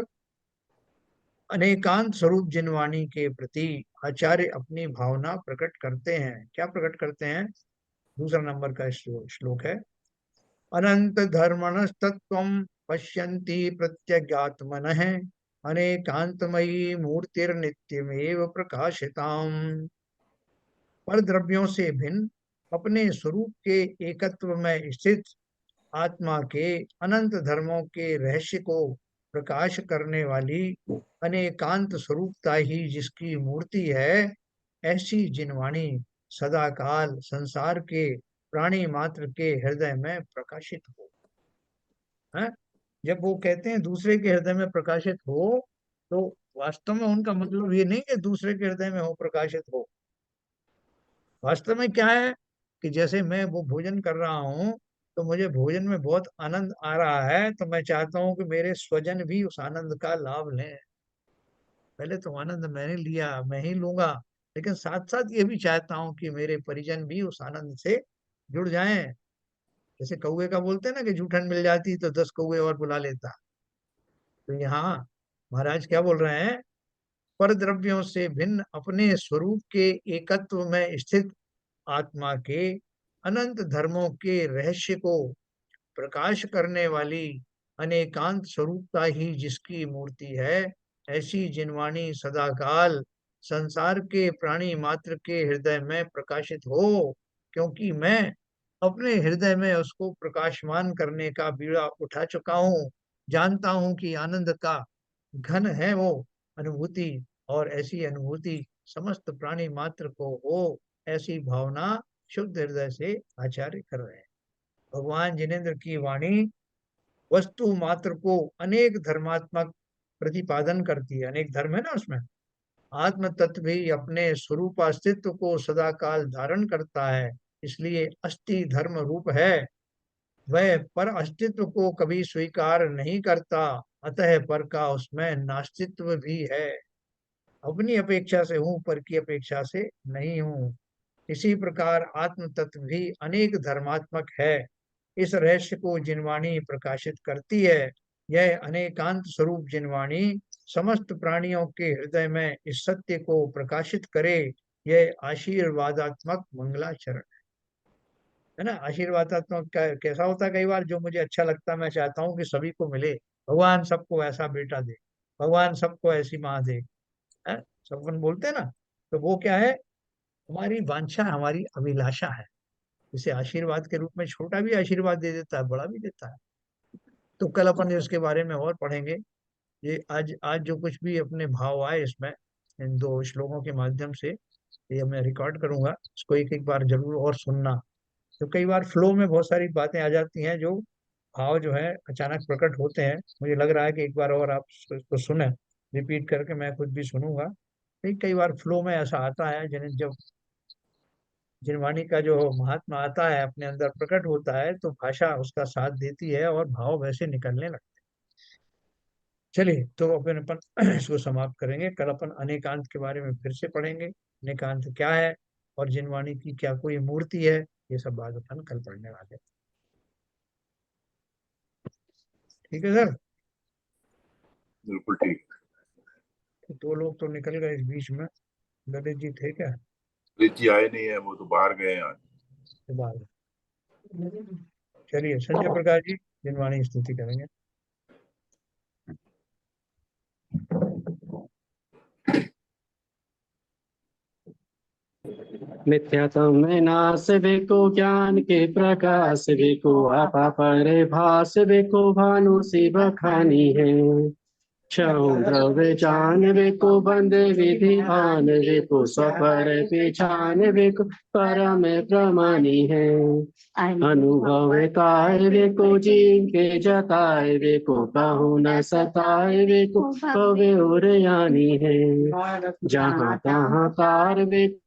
Speaker 1: अनेकांत स्वरूप जिनवाणी के प्रति आचार्य अपनी भावना प्रकट करते हैं। क्या प्रकट करते हैं, दूसरा नंबर का श्लोक है। अनंत धर्मणस्तत्वं पश्यन्ति प्रत्यगात्मनः अनेकांतमयी मूर्तिर्नित्यमेव प्रकाशिताम्। पर द्रव्यों से भिन्न अपने स्वरूप के एकत्व में स्थित आत्मा के अनंत धर्मों के रहस्य को प्रकाश करने वाली अनेकांत स्वरूपता ही जिसकी मूर्ति है, ऐसी जिनवाणी सदाकाल संसार के प्राणी मात्र के हृदय में प्रकाशित हो। है, जब वो कहते हैं दूसरे के हृदय में प्रकाशित हो, तो वास्तव में उनका मतलब ये नहीं कि दूसरे के हृदय में हो प्रकाशित हो। वास्तव में क्या है कि जैसे मैं वो भोजन कर रहा हूँ, तो मुझे भोजन में बहुत आनंद आ रहा है, तो मैं चाहता हूँ कि मेरे स्वजन भी उस आनंद का लाभ लें। पहले तो आनंद मैंने लिया, मैं ही लूंगा, लेकिन साथ साथ ये भी चाहता हूँ कि मेरे परिजन भी उस आनंद से जुड़ जाएं। जैसे कौवे का बोलते हैं ना कि जूठन मिल जाती तो 10 कौवे और बुला लेता। तो यहाँ महाराज क्या बोल रहे हैं, पर द्रव्यों से भिन्न अपने स्वरूप के एकत्व में स्थित आत्मा के अनंत धर्मों के रहस्य को प्रकाश करने वाली अनेकांत स्वरूपता ही जिसकी मूर्ति है, ऐसी जिनवाणी सदाकाल संसार के प्राणी मात्र के हृदय में प्रकाशित हो, क्योंकि मैं अपने हृदय में उसको प्रकाशमान करने का बीड़ा उठा चुका हूँ। जानता हूँ कि आनंद का घन है वो अनुभूति, और ऐसी अनुभूति समस्त प्राणी मात्र को हो, ऐसी भावना शुद्ध हृदय से आचार्य कर रहे हैं। भगवान जिनेन्द्र की वाणी वस्तु मात्र को अनेक धर्मात्मक प्रतिपादन करती है। अनेक धर्म है ना उसमें। आत्म तत्व भी अपने स्वरूप अस्तित्व को सदा काल धारण करता है, इसलिए अस्थि धर्म रूप है। वह पर अस्तित्व को कभी स्वीकार नहीं करता, अतः पर का उसमें नास्तित्व भी है। अपनी अपेक्षा से हूँ, पर की अपेक्षा से नहीं हूँ। इसी प्रकार आत्म तत्व भी अनेक धर्मात्मक है। इस रहस्य को जिनवाणी प्रकाशित करती है। यह अनेकांत स्वरूप जिनवाणी समस्त प्राणियों के हृदय में इस सत्य को प्रकाशित करे, यह आशीर्वादात्मक मंगलाचरण है ना। आशीर्वादात्मक कैसा होता है, कई बार जो मुझे अच्छा लगता है मैं चाहता हूँ कि सभी को मिले, भगवान सबको ऐसा बेटा दे, भगवान सबको ऐसी माँ दे, है सब अपन बोलते हैं ना। तो वो क्या है, हमारी वांछा, हमारी अभिलाषा है। इसे आशीर्वाद के रूप में छोटा भी आशीर्वाद दे देता है, बड़ा भी देता है। तो कल अपन इसके बारे में और पढ़ेंगे। ये आज आज जो कुछ भी अपने भाव आए इसमें, इन 2 श्लोकों के माध्यम से, ये मैं रिकॉर्ड करूंगा, इसको एक एक बार जरूर और सुनना। तो कई बार फ्लो में बहुत सारी बातें आ जाती हैं, जो भाव जो है अचानक प्रकट होते हैं। मुझे लग रहा है कि एक बार और आप इसको सुने, रिपीट करके मैं खुद भी सुनूंगा। कई बार फ्लो में ऐसा आता है, जिन्हें जब जिनवाणी का जो महात्मा आता है, अपने अंदर प्रकट होता है, तो भाषा उसका साथ देती है और भाव वैसे निकलने लगते हैं। चलिए, तो अपन इसको समाप्त करेंगे। कल अपन अनेकांत के बारे में फिर से पढ़ेंगे, अनेकांत क्या है और जिनवाणी की क्या कोई मूर्ति है, ये सब बात अपन कल पढ़ने वाले हैं। ठीक है सर।
Speaker 2: बिल्कुल ठीक।
Speaker 1: तो 2 लोग तो निकल गए इस बीच में, ललित जी थे क्या?
Speaker 2: ललित जी आए नहीं है, वो तो बाहर गए हैं आज।
Speaker 1: तो बाद चलिए, संजय प्रकाश जी जिनवाणी स्तुति करेंगे।
Speaker 4: मिथ्यात्व में नाश देखो, ज्ञान के प्रकाश देखो, आपा परे भास देखो, भानु सी बखानी है। क्षण द्रव्य जान वेको, बंदे विधि आन वेको, स्वपर पहचान वेको, परम प्रमाणी है। अनुभव काय वेको, जीव के जताए वेको, कहु न सताए वेको, कवे और यानी है। जहाँ तहाँ कार वेको,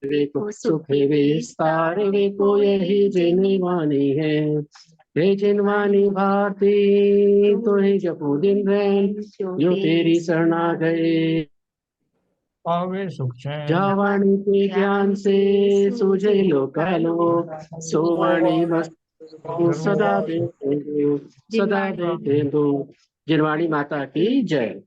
Speaker 4: वेको सुख विस्तार वेको, यही जिनवाणी है। हे जिनवाणी भारती, तो ही जपो दिन रैन, जो तेरी शरणा गए।
Speaker 1: पावे सुख चैन,
Speaker 4: जावाणी के ज्ञान से सूझे लोकालो, सोवाणी वस्तु सदा देते दो, सदा देते दो। जिनवाणी माता की जय।